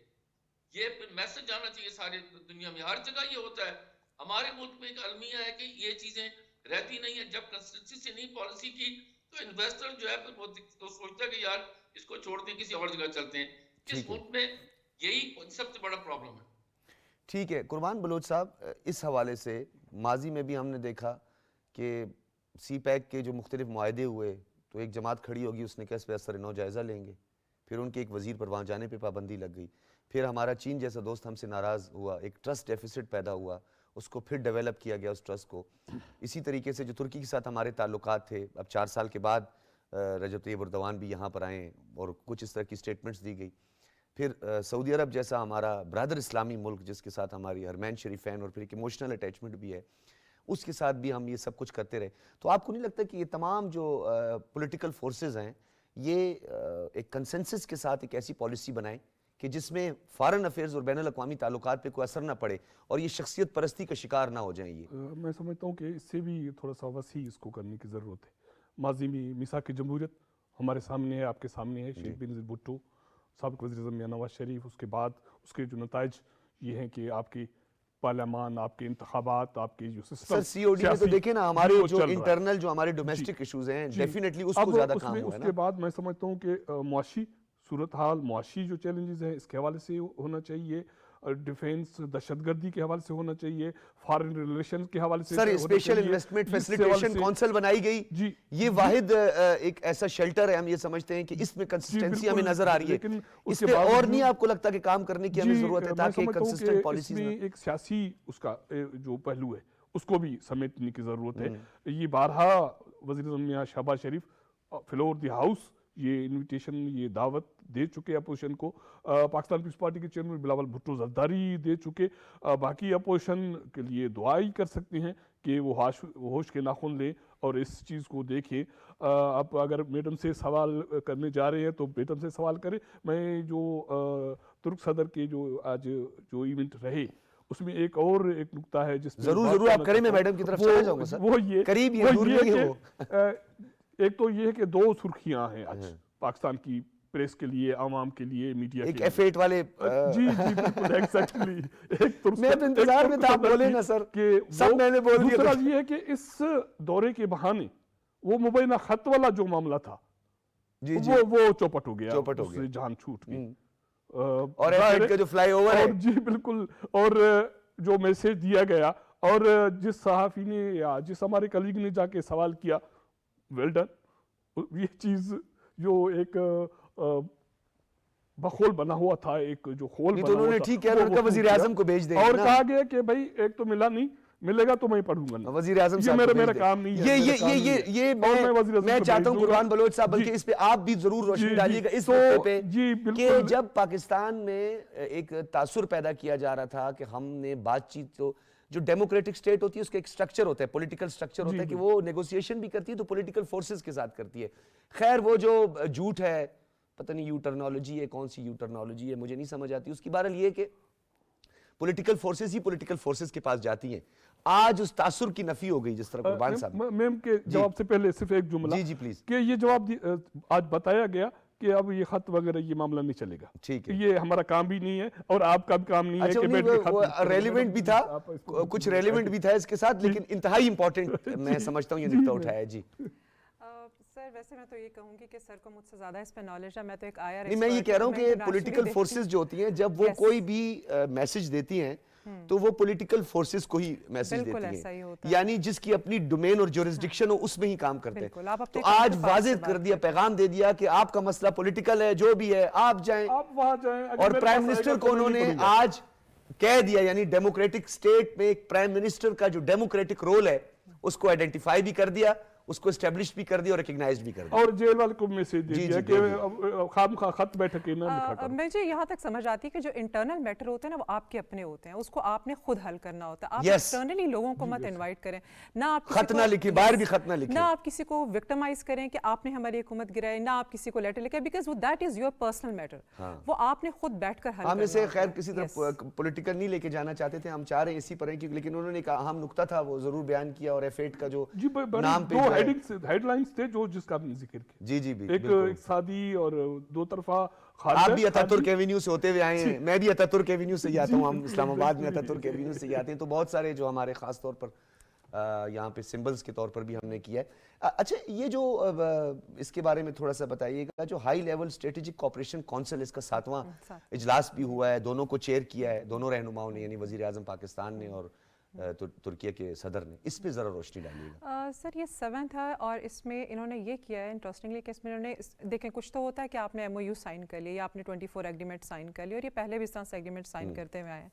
یہ میسج جانا چاہیے سارے دنیا میں, ہر جگہ یہ ہوتا ہے. ہمارے ملک میں ایک المیہ ہے کہ یہ چیزیں رہتی نہیں ہیں. جب کنسسٹنسی سے نہیں پالیسی کی تو انویسٹر جو ہے تو سوچتا ہے کہ یار اس کو چھوڑتے ہیں کسی اور جگہ چلتے ہیں. اس ملک میں یہی سب سے بڑا پرابلم ہے. ٹھیک ہے قربان بلوچ صاحب, اس حوالے سے ماضی میں بھی ہم نے دیکھا کہ سی پیک کے جو مختلف معاہدے ہوئے تو ایک جماعت کھڑی ہوگی, اس نے کہا اس پہ اثر نو جائزہ لیں گے, پھر ان کے ایک وزیر پر وہاں جانے پہ پابندی لگ گئی, پھر ہمارا چین جیسا دوست ہم سے ناراض ہوا, ایک ٹرسٹ ڈیفیسٹ پیدا ہوا, اس کو پھر ڈیولپ کیا گیا اس ٹرسٹ کو. اسی طریقے سے جو ترکی کے ساتھ ہمارے تعلقات تھے, اب 4 سال کے بعد رجب طیب اردوان بھی یہاں پر آئیں اور کچھ اس طرح کی سٹیٹمنٹس دی گئی. پھر سعودی عرب جیسا ہمارا برادر اسلامی ملک جس کے ساتھ ہماری حرمین شریفین اور پھر ایک ایموشنل اٹیچمنٹ بھی ہے, اس کے ساتھ بھی ہم یہ سب کچھ کرتے رہے. تو آپ کو نہیں لگتا کہ یہ تمام جو پولیٹیکل فورسز ہیں یہ ایک کنسنسس کے ساتھ ایک ایسی پالیسی بنائیں کہ جس میں فارن افیئرز اور بین الاقوامی تعلقات پہ کوئی اثر نہ پڑے اور یہ شخصیت پرستی کا شکار نہ ہو جائیں؟ یہ میں سمجھتا ہوں کہ اس سے بھی تھوڑا سا وسیع اس کو کرنے کی ضرورت ہے. ماضی میں میثاق جمہوریت ہمارے سامنے ہے, آپ کے سامنے ہے, شیخ بنظیر بھٹو سابق وزیر اعظم میاں نواز شریف, اس کے بعد اس کے جو نتائج یہ ہیں کہ آپ کی پارلیمان, آپ کے انتخابات, آپ کے جو سسٹم سر سی او ڈی میں تو دیکھیں نا ہمارے جو انٹرنل جو ہمارے ڈومیسٹک ایشوز ہیں ڈیفینیٹلی اس کو زیادہ کام ہوا ہے اس کے بعد میں سمجھتا ہوں کہ معاشی صورتحال, معاشی جو چیلنجز ہیں اس کے حوالے سے ہونا چاہیے, ڈیفینس دہشت گردی کے حوالے سے ہونا چاہیے, فارن ریلیشن کے حوالے سے sir special investment facilitation council بنائی گئی, یہ واحد ایک ایسا شیلٹر ہے, ہم یہ سمجھتے ہیں کہ اس میں کنسسٹنسی ہمیں نظر آ رہی ہے. اس پہ اور نہیں آپ کو لگتا کہ کام کرنے کی ہمیں ضرورت ہے تاکہ کنسسٹنٹ پالیسیز میں ایک سیاسی اس کا جو پہلو ہے اس کو بھی سمیٹنے کی ضرورت ہے. یہ بارہا وزیر اعظم میاں شہباز شریف فلور دی ہاؤس یہ انویٹیشن, یہ دعوت دے چکے اپوزیشن کو. پاکستان پیپلز پارٹی کے چیئرمین بلاول بھٹو زرداری دے چکے. باقی اپوزیشن کے لیے دعائی کر سکتے ہیں کہ وہ ہوش کے ناخن لیں اور اس چیز کو دیکھیں. آپ اگر میڈم سے سوال کرنے جا رہے ہیں تو میڈم سے سوال کریں. میں جو ترک صدر کے جو آج جو ایونٹ رہے اس میں ایک نکتہ ہے جس ضرور آپ کریں, میں میڈم کی طرف چلا جاؤں گا سر, وہ یہ قریب یہ دور نہیں ہے. وہ ایک تو یہ ہے کہ 2 سرخیاں ہیں آج پاکستان کی پریس کے لیے, عوام کے لیے, میڈیا کے لیے. ایک F8 والے جی بالکل ایگزیکٹلی, میں انتظار میں تھا, آپ بولیں نا سر, سب میں نے بول دیا. دوسرا یہ ہے کہ اس دورے کے بہانے وہ مبینہ خط والا جو معاملہ تھا وہ چوپٹ ہو گیا, اس سے جان چھوٹ گئی. اور F8 کا جو فلائی اوور ہے, جی بالکل, اور جو میسج دیا گیا اور جس صحافی نے یا جس ہمارے کلیگ نے جا کے سوال کیا, ویل ڈن. یہ چیز جو ایک بخول بنا ہوا تھا, ایک جو خول بنا ہوا تھا, انہوں نے ٹھیک کہا, ان کا وزیر اعظم کو بھیج دیں, اور کہا گیا کہ بھائی ایک تو ملا نہیں, ملے گا تو میں پڑھوں گا. وزیر اعظم صاحب میرا کام نہیں ہے. یہ میں چاہتا ہوں قربان بلوچ صاحب, بلکہ اس پہ آپ بھی ضرور روشنی ڈالیے گا اس موقع پہ کہ جب پاکستان میں ایک تاثر پیدا کیا جا رہا تھا کہ ہم نے بات چیت تو جو ڈیموکریٹک سٹیٹ ہوتی ہے اس کا ایک سٹرکچر ہوتا ہے, پولیٹیکل سٹرکچر ہوتا ہے کہ وہ نیگوسیشن بھی کرتی ہے تو پولیٹیکل فورسز کے ساتھ کرتی ہے. خیر وہ جو جھوٹ ہے, پتہ نہیں یو ٹرنالوجی ہے, کون سی یو ٹرنالوجی ہے مجھے نہیں سمجھ آتی اس کی. بہرحال یہ کہ پولیٹیکل فورسز ہی پولیٹیکل فورسز کے پاس جاتی ہیں. آج اس تاثر کی نفی ہو گئی جس طرح قربان صاحب. میم کے جواب سے پہلے صرف ایک جملہ جی پلیز, کہ یہ جواب آج بتایا گیا کہ اب یہ خط وغیرہ یہ معاملہ نہیں چلے گا. ٹھیک ہے, یہ ہمارا کام بھی نہیں ہے اور آپ کا بھی کام نہیں ہے کہ بیٹھ کے خط ریلیونٹ بھی تھا, کچھ ریلیونٹ بھی تھا اس کے ساتھ, لیکن انتہائی امپورٹنٹ میں سمجھتا ہوں یہ نکتہ اٹھایا. جی سر ویسے میں تو یہ کہوں گی کہ سر کو مجھ سے زیادہ اس پہ نالج ہے, میں تو ایک آیا نہیں, میں یہ کہہ رہا ہوں کہ پولیٹیکل فورسز جو ہوتی ہیں جب وہ کوئی بھی میسج دیتی ہیں تو وہ پولیٹیکل فورسز کو ہی میسج دیتی ہیں, یعنی جس کی اپنی ڈومین اور جورسڈکشن ہو اس میں ہی کام کرتے ہیں. تو آج واضح کر دیا, پیغام دے دیا کہ آپ کا مسئلہ پولیٹیکل ہے, جو بھی ہے آپ جائیں, اور پرائم منسٹر کو انہوں نے آج کہہ دیا, یعنی ڈیموکریٹک سٹیٹ میں ایک پرائم منسٹر کا جو ڈیموکریٹک رول ہے اس کو آئیڈینٹیفائی بھی کر دیا اس کو اسٹیبلش بھی کر دیا اور ریکگنائز بھی کر دیا. اور جیل والے کو میسج دے جی، دیا جی، کہ خام خواہ خط بیٹھکیں نہ لکھا کرو. مجھے یہاں تک سمجھ آتی ہے کہ جو انٹرنل میٹر ہوتے ہیں نا وہ آپ کے اپنے ہوتے ہیں, اس کو آپ نے خود حل کرنا ہوتا ہے. آپ ایکسٹرنلی لوگوں کو مت انوائٹ کریں, نہ آپ خط نہ لکھیں, باہر بھی خط نہ لکھیں, نہ آپ کسی کو وکٹمائز کریں کہ آپ نے ہماری حکومت گرائے, نہ آپ کسی کو لیٹر لکھیں, because that is your personal matter, وہ آپ نے خود بیٹھ کر حل کرنا. ہم اسے خیر کسی طرح پولیٹیکل نہیں لے کے جانا چاہتے تھے, ہم چاہ رہے ہیں اسی پر ہیں, لیکن انہوں نے ایک اہم نقطہ تھا وہ ضرور بیان کیا, اور F8 کا جو نام پہ دو ہیڈ لائنز تھے جس کا آپ نے ذکر کیا. جی جی ایک اقتصادی اور دو طرفہ خارجہ. آپ بھی اتا ترک ایونیو سے ہوتے ہوئے آئے ہیں, میں بھی اتا ترک ایونیو سے ہی آتا ہوں, ہم اسلام آباد میں اتا ترک ایونیو سے ہی آتے ہیں, تو بہت سارے جو ہمارے خاص طور پر یہاں پہ سمبلز کے طور پر بھی ہم نے کیا ہے. اچھا, یہ جو اس کے بارے میں تھوڑا سا بتائیے گا, جو high level strategic cooperation council, اس کا 7واں اجلاس بھی ہوا ہے, دونوں کو چیئر کیا ہے دونوں رہنماؤں نے, یعنی وزیر اعظم پاکستان نے اور ترکیہ کے صدر نے, اس پہ ذرا روشنی ڈالیے گا. سر یہ 7th ہے, اور اس میں انہوں نے یہ کیا ہے انٹرسٹنگلی کہ اس میں انہوں نے دیکھیں کچھ تو ہوتا ہے کہ آپ نے MOU سائن کر لیا یا آپ نے 24 ایگریمنٹ سائن کر لیا, اور یہ پہلے بھی اس طرح سے ایگریمنٹ سائن کرتے ہوئے آئے ہیں,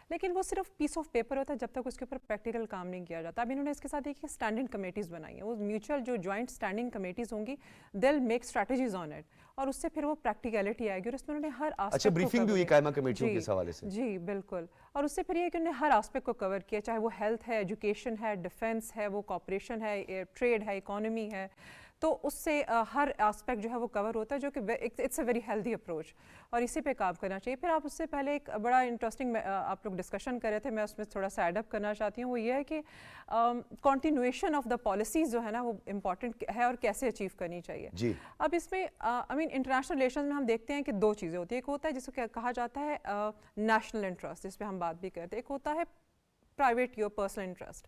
لیکن وہ صرف پیس آف پیپر ہوتا ہے جب تک اس کے اوپر پریکٹیکل کام نہیں کیا جاتا. اب انہوں نے اس کے ساتھ دیکھیے اسٹینڈنگ کمیٹیز بنائی ہیں, وہ میوچل جو جوائنٹ اسٹینڈنگ کمیٹیز ہوں گی, دل میک اسٹریٹجیز آن اٹ, اور اس سے پھر وہ پریکٹیکلٹی آئے گی, اور اس میں انہوں نے ہر آسپیکٹ. اچھا, بریفنگ بھی ہوئی قائمہ کمیٹیوں کے حوالے سے. جی بالکل, اور اس سے پھر یہ کہ انہوں نے ہر آسپیکٹ کو کور کیا, چاہے وہ ہیلتھ ہے, ایجوکیشن ہے, ڈیفینس ہے, وہ کوآپریشن ہے, ٹریڈ ہے, اکانومی ہے, تو اس سے ہر آسپیکٹ جو ہے وہ کور ہوتا ہے, جو کہ it's a very healthy approach, اور اسی پہ کام کرنا چاہیے. پھر آپ اس سے پہلے ایک بڑا انٹرسٹنگ آپ لوگ ڈسکشن کر رہے تھے, میں اس میں تھوڑا سا ایڈ اپ کرنا چاہتی ہوں, وہ یہ ہے کہ کنٹینویشن آف دا پالیسیز جو ہے نا وہ امپورٹنٹ ہے اور کیسے اچیو کرنی چاہیے. جی, اب اس میں انٹرنیشنل ریلیشنز میں ہم دیکھتے ہیں کہ دو چیزیں ہوتی ہیں, ایک ہوتا ہے جس کو کہا جاتا ہے نیشنل انٹرسٹ, جس پہ ہم بات بھی کرتے ہیں, ایک ہوتا ہے پرائیویٹ یور پرسنل انٹرسٹ.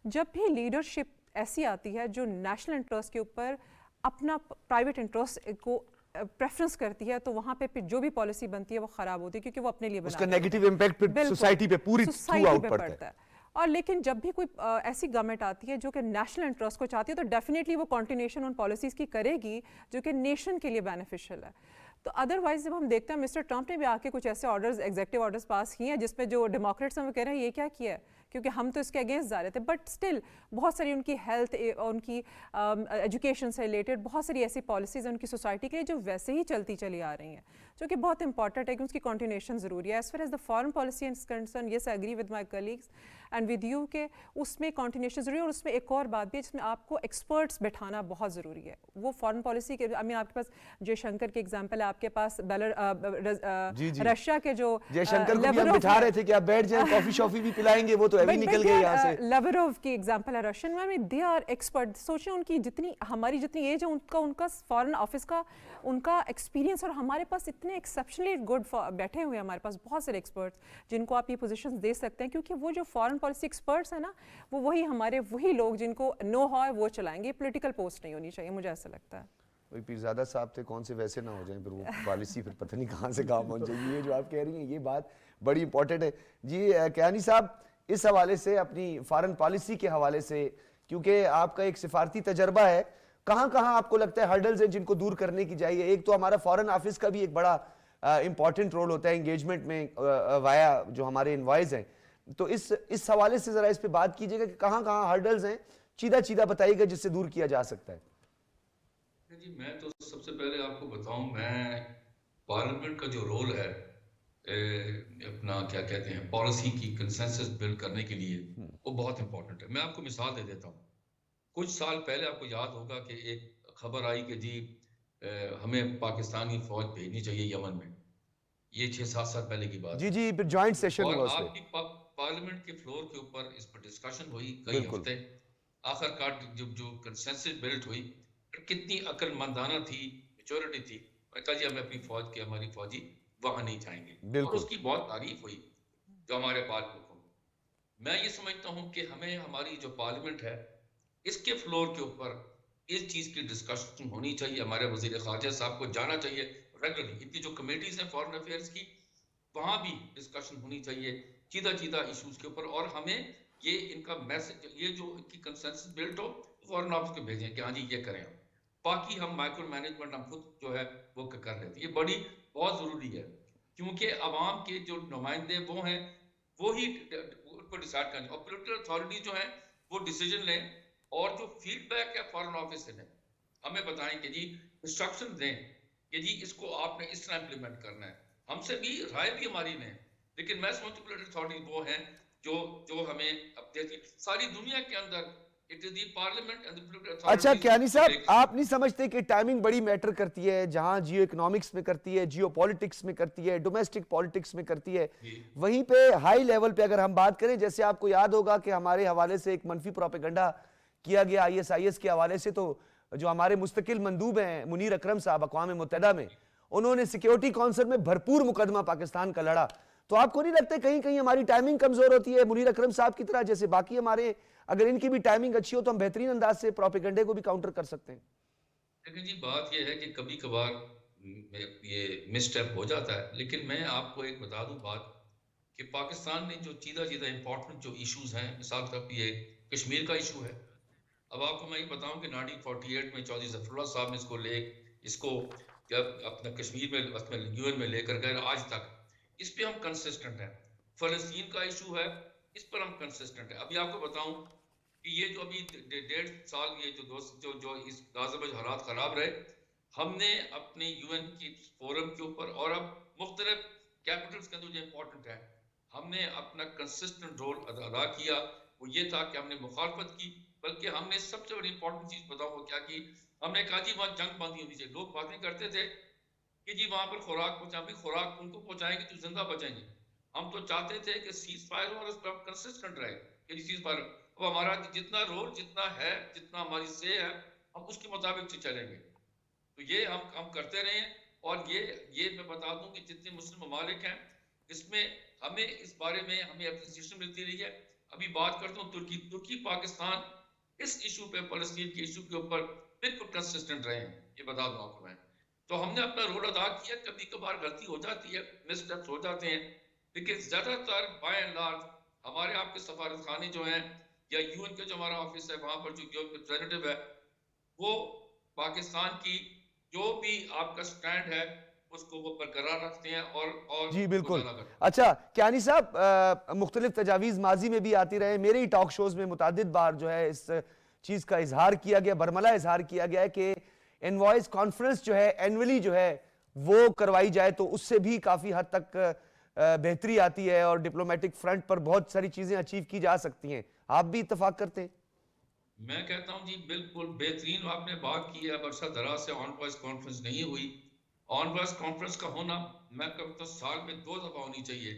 جب بھی لیڈرشپ ایسی آتی ہے جو نیشنل انٹرسٹ کے اوپر اپنا پرائیویٹ انٹرسٹ کو پریفرنس کرتی ہے, تو وہاں پہ پھر جو بھی پالیسی بنتی ہے وہ خراب ہوتی ہے, کیونکہ وہ اپنے لیے اس کا نیگیٹو امپیکٹ پھر سوسائٹی پہ پوری تھرو آؤٹ پڑتا ہے. اور لیکن جب بھی کوئی ایسی گورنمنٹ آتی ہے جو کہ نیشنل انٹرسٹ کو چاہتی ہے, تو ڈیفینیٹلی وہ کنٹینیوشن ان پالیسیز کی کرے گی جو کہ نیشن کے لیے بینیفیشیل ہے. تو ادروائز جب ہم دیکھتے ہیں مسٹر ٹرمپ نے بھی آ کے کچھ ایسے آرڈرز ایگزیکٹو آرڈرز پاس کیے ہیں جس پہ جو ڈیموکریٹس ہیں وہ کہہ رہے ہیں یہ کیا کیا ہے, کیونکہ ہم تو اس کے اگینسٹ جا رہے تھے, بٹ اسٹل بہت ساری ان کی ہیلتھ اور ان کی ایجوکیشن سے ریلیٹڈ بہت ساری ایسی پالیسیز ہیں ان کی سوسائٹی کے لیے جو ویسے ہی چلتی چلی آ رہی ہیں, جو کہ بہت امپورٹنٹ ہے کہ اس کی کنٹینیوشن ضروری ہے. As far as the foreign policy is concern, yes I agree with my colleagues and with you کہ اس میں کنٹینیوشن ضروری ہے, اور اس میں ایک اور بات بھی ہے جس میں آپ کو ایکسپرٹس بٹھانا بہت ضروری ہے. وہ فارن پالیسی کے آپ کے پاس جے شنکر کی ایگزامپل ہے, آپ کے پاس رشیا کے جو جے شنکر کو بھی ہم بٹھا رہے تھے کہ آپ بیٹھ جائیں, کافی شافی بھی پلائیں گے, وہ تو ابھی نکل گئے یہاں سے. لیوروف کی ایگزامپل ہے رشین میں, دے آر ایکسپرٹ. سوچیں ان کی جتنی ہماری جتنی ایج ہے, ان کا فارن آفس کا ان کا ایکسپیرینس, اور ہمارے پاس اتنے ایکسیپشنلی گڈ بیٹھے ہوئے ہیں ہمارے پاس بہت سارے ایکسپرٹس جن کو آپ یہ پوزیشنز دے سکتے ہیں, کیونکہ وہ جو فارن پالیسی ایکسپرٹس ہیں نا وہ وہی لوگ جن کو نو ہو ہے وہ چلائیں گے. پولیٹیکل پوسٹ نہیں ہونی چاہیے, مجھے ایسا لگتا ہے. وہی پیرزادہ صاحب تھے, کون سے ویسے نہ ہو جائیں, پھر وہ پالیسی پھر پتہ نہیں کہاں سے کہاں پہنچ جائے گی. یہ جو آپ کہہ رہی ہیں یہ بات بڑی امپورٹنٹ ہے. جی کیانی صاحب, اس حوالے سے اپنی فارن پالیسی کے حوالے سے, کیونکہ آپ کا ایک سفارتی تجربہ ہے, کہاں کہاں آپ کو لگتا ہے ہرڈلز ہیں جن کو دور کرنے کی چاہیے؟ ایک تو ہمارا فارن آفس کا بھی ایک بڑا امپورٹنٹ رول ہوتا ہے انگیجمنٹ میں وایا جو ہمارے انوائز ہیں, تو اس حوالے سے ذرا اس پہ بات کیجیے گا کہ کہاں کہاں ہرڈلز ہیں, چیدہ بتائیے گا جس سے دور کیا جا سکتا ہے. جی میں تو سب سے پہلے آپ کو بتاؤں, میں پارلیمنٹ کا جو رول ہے اپنا کیا کہتے ہیں پالیسی کی کنسنسس بلڈ کرنے کے لیے, وہ بہت امپورٹنٹ ہے. میں آپ کو مثال دے دیتا ہوں. کچھ سال پہلے آپ کو یاد ہوگا کہ ایک خبر آئی کہ جی ہمیں پاکستانی فوج بھیجنی چاہیے یمن میں. یہ 6-7 سال پہلے کی بات. جی پھر جوائنٹ سیشن ہوا, اور آپ کی پارلیمنٹ کے فلور کے اوپر اس پر ڈسکشن ہوئی کئی ہفتے. آخر کار جو کنسنسس بلڈ ہوئی, کتنی عقل مندانہ تھی, میچورٹی تھی, میں کہا جی ہمیں اپنی فوج کے ہماری فوجی وہاں نہیں جائیں گے, اور اس کی بہت تعریف ہوئی جو ہمارے پارلیمنٹ کو. میں یہ سمجھتا ہوں کہ ہمیں ہماری جو پارلیمنٹ ہے اس کے فلور کے اوپر اس چیز کی ڈسکشن ہونی چاہیے. ہمارے وزیر خارجہ صاحب کو جانا چاہیے ریگولرلی, اتنی جو کمیٹیز ہیں فارن افیئرس کی, وہاں بھی ڈسکشن ہونی چاہیے چیدہ ایشوز کے اوپر, اور ہمیں یہ ان کا میسج, یہ جو ان کی کنسنسس بلڈ ہو, فارن آفس کو بھیجیں کہ ہاں جی یہ کریں. باقی ہم مائکرو مینجمنٹ ہم خود جو ہے وہ کر لیتے. یہ بہت ضروری ہے, کیونکہ عوام کے جو نمائندے وہ ہیں وہی ان کو ڈیسائیڈ کریں, اور پولیٹیکل اتھارٹی جو ہیں وہ ڈیسیجن لیں اور جو فیڈ بیک ہے فارن آفس سے دیں, ہمیں بتائیں کہ جی انسٹرکشن دیں کہ جی اس کو آپ نے اس طرح امپلیمنٹ کرنا ہے. ہم سے بھی رائے بھی ہماری لیں, لیکن میں سمجھتا ہوں پولیٹیکل اتھارٹی وہ ہیں جو ہمیں اب دیتی ساری دنیا کے اندر. It is the parliament and the political authority. اچھا کیانی صاحب, آپ نہیں سمجھتے کہ ٹائمنگ بڑی میٹر کرتی ہے؟ جہاں جیو اکنامکس میں کرتی ہے, جیو پولیٹکس میں کرتی ہے, ڈومیسٹک پولیٹکس میں کرتی ہے, وہیں پہ ہائی لیول پہ اگر ہم بات کریں, جیسے آپ کو یاد ہوگا کہ ہمارے حوالے سے ایک منفی پروپیگنڈا کیا گیا ISIS کے حوالے سے, تو جو ہمارے مستقل مندوب ہیں منیر اکرم صاحب اقوام متحدہ میں, انہوں نے سیکیورٹی کونسل میں بھرپور مقدمہ پاکستان کا لڑا. تو آپ کو نہیں لگتا کہیں کہیں ہماری ٹائمنگ کمزور ہوتی ہے منیر اکرم صاحب کی طرح, جیسے باقی ہمارے اگر ان کی بھی ٹائمنگ اچھی ہو تو ہم بہترین انداز سے پروپیگنڈے کو بھی کاؤنٹر کر سکتے ہیں؟ لیکن جی بات یہ ہے کہ کبھی کبھار یہ مس اسٹیپ ہو جاتا ہے, لیکن میں آپ کو ایک بتا دوں بات کہ پاکستان نے جو چیدہ امپورٹنٹ جو ایشوز ہیں, مثال طور پر یہ کشمیر کا ایشو ہے. اب آپ کو میں یہ بتاؤں کہ 1948 میں چودھری ظفر اللہ صاحب نے اس کو اپنا کشمیر میں UN میں لے کر گئے, آج تک اس پہ ہم کنسسٹنٹ ہیں. فلسطین کا ایشو ہے, اس پر ہم کنسسٹنٹ ہیں. ابھی آپ کو بتاؤں کہ یہ جو ابھی 1.5 سال یہ جو اس غزہ میں حالات خراب رہے, ہم نے اپنے UN کی فورم کے اوپر اور اب مختلف کیپٹلز کے اندر جو امپورٹنٹ ہے, ہم نے اپنا کنسسٹنٹ رول ادا کیا. وہ یہ تھا کہ ہم نے مخالفت کی, بلکہ ہم نے سب سے بڑی امپورٹنٹ چیز بتاؤ وہ کیا کی, ہم نے کہا جی وہاں جنگ بندی ہونی چاہیے. لوگ باتیں کرتے تھے کہ جی وہاں پر خوراک پہنچا, بھی خوراک ان کو پہنچائیں گے تو زندہ بچیں گے. ہم تو چاہتے تھے کہ سیز فائر اور اس پر کنسسٹنٹ رہے کہ جی سیز فائر. اب ہمارا جتنا رول جتنا ہے, جتنا ہماری سے ہے, ہم اس کے مطابق سے چلیں گے. تو یہ ہم کرتے رہے ہیں. اور یہ میں بتا دوں کہ جتنے مسلم ممالک ہیں اس میں ہمیں اس بارے میں ہمیں اپریسیشن ملتی رہی ہے. ابھی بات کرتا ہوں ترکی پاکستان اس ایشو پہ, فلسطین کے ایشو کے اوپر بالکل کنسسٹنٹ رہے ہیں, یہ بتا دوں آپ کو میں. تو ہم نے اپنا رول ادا کیا. کبھی کبھار غلطی ہو جاتی ہے, مس اسٹیپس ہو جاتے ہیں, لیکن زیادہ تر بائی اینڈ لارج ہمارے آپ کے سفارت خانے جو ہیں یا UN کے جو ہمارا آفس ہے, وہاں پر جو ریپریزنٹیو ہے, وہ پاکستان کی جو بھی آپ کا سٹینڈ ہے اس کو وہ برقرار رکھتے ہیں اور جی بالکل. اچھا کیانی صاحب, مختلف تجاویز ماضی میں بھی آتی رہے, میرے ہی ٹاک شوز میں متعدد بار جو ہے اس چیز کا اظہار کیا گیا, برملا اظہار کیا گیا ہے کہ انوائس کانفرنس جو ہے اینولی جو ہے وہ کروائی جائے تو اس سے بھی کافی حد تک بہتری آتی ہے اور ڈپلومیٹک فرنٹ پر بہت ساری چیزیں اچیو کی جا سکتی ہیں. آپ بھی اتفاق کرتے ہیں؟ میں کہتا ہوں جی بالکل بہترین آپ نے بات کی ہے. اب عرصہ دراز سے آن وائس کانفرنس نہیں ہوئی. آن وائس کانفرنس کا ہونا میں کہتا ہوں سال میں 2 دفعہ ہونی چاہیے.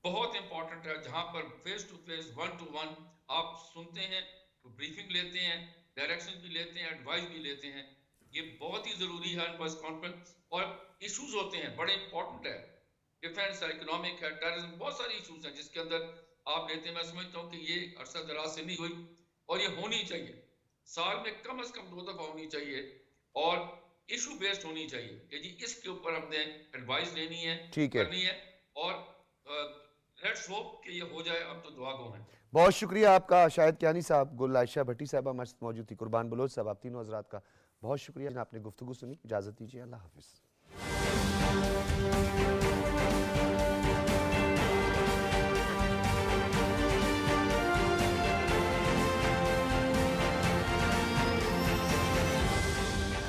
بہت امپورٹنٹ ہے, جہاں پر فیس ٹو فیس 1 to 1 آپ سنتے ہیں, بریفنگ لیتے ہیں, ڈائریکشن بھی لیتے ہیں, ایڈوائز بھی لیتے ہیں. یہ بہت ہی ضروری ہے آن وائس کانفرنس. اور ایشوز ہوتے ہیں بڑے امپورٹنٹ ہے, ڈیفینس ہے, اکنامک ہے, ٹیررزم, بہت ساری ایشوز ہیں جس کے اندر آپ لیتے ہیں. میں سمجھتا ہوں کہ یہ عرصہ دراز سے نہیں ہوئی اور یہ ہونی چاہیے. سال میں کم از کم 2 دفعہ ہونی چاہیے اور ایشو بیسڈ ہونی چاہیے کہ جی اس کے اوپر ہم نے ایڈوائز لینی ہے, کرنی ہے. اور لیٹس ہوپ کہ یہ ہو جائے. اب تو دعا گو ہیں. بہت شکریہ آپ کا شاہد کیانی صاحب, گل عائشہ بھٹی صاحبہ ہمارے ساتھ موجود تھی, قربان بلوچ صاحب, آپ تینوں حضرات کا بہت شکریہ. آپ نے گفتگو سنی, اجازت دیجیے, اللہ حافظ.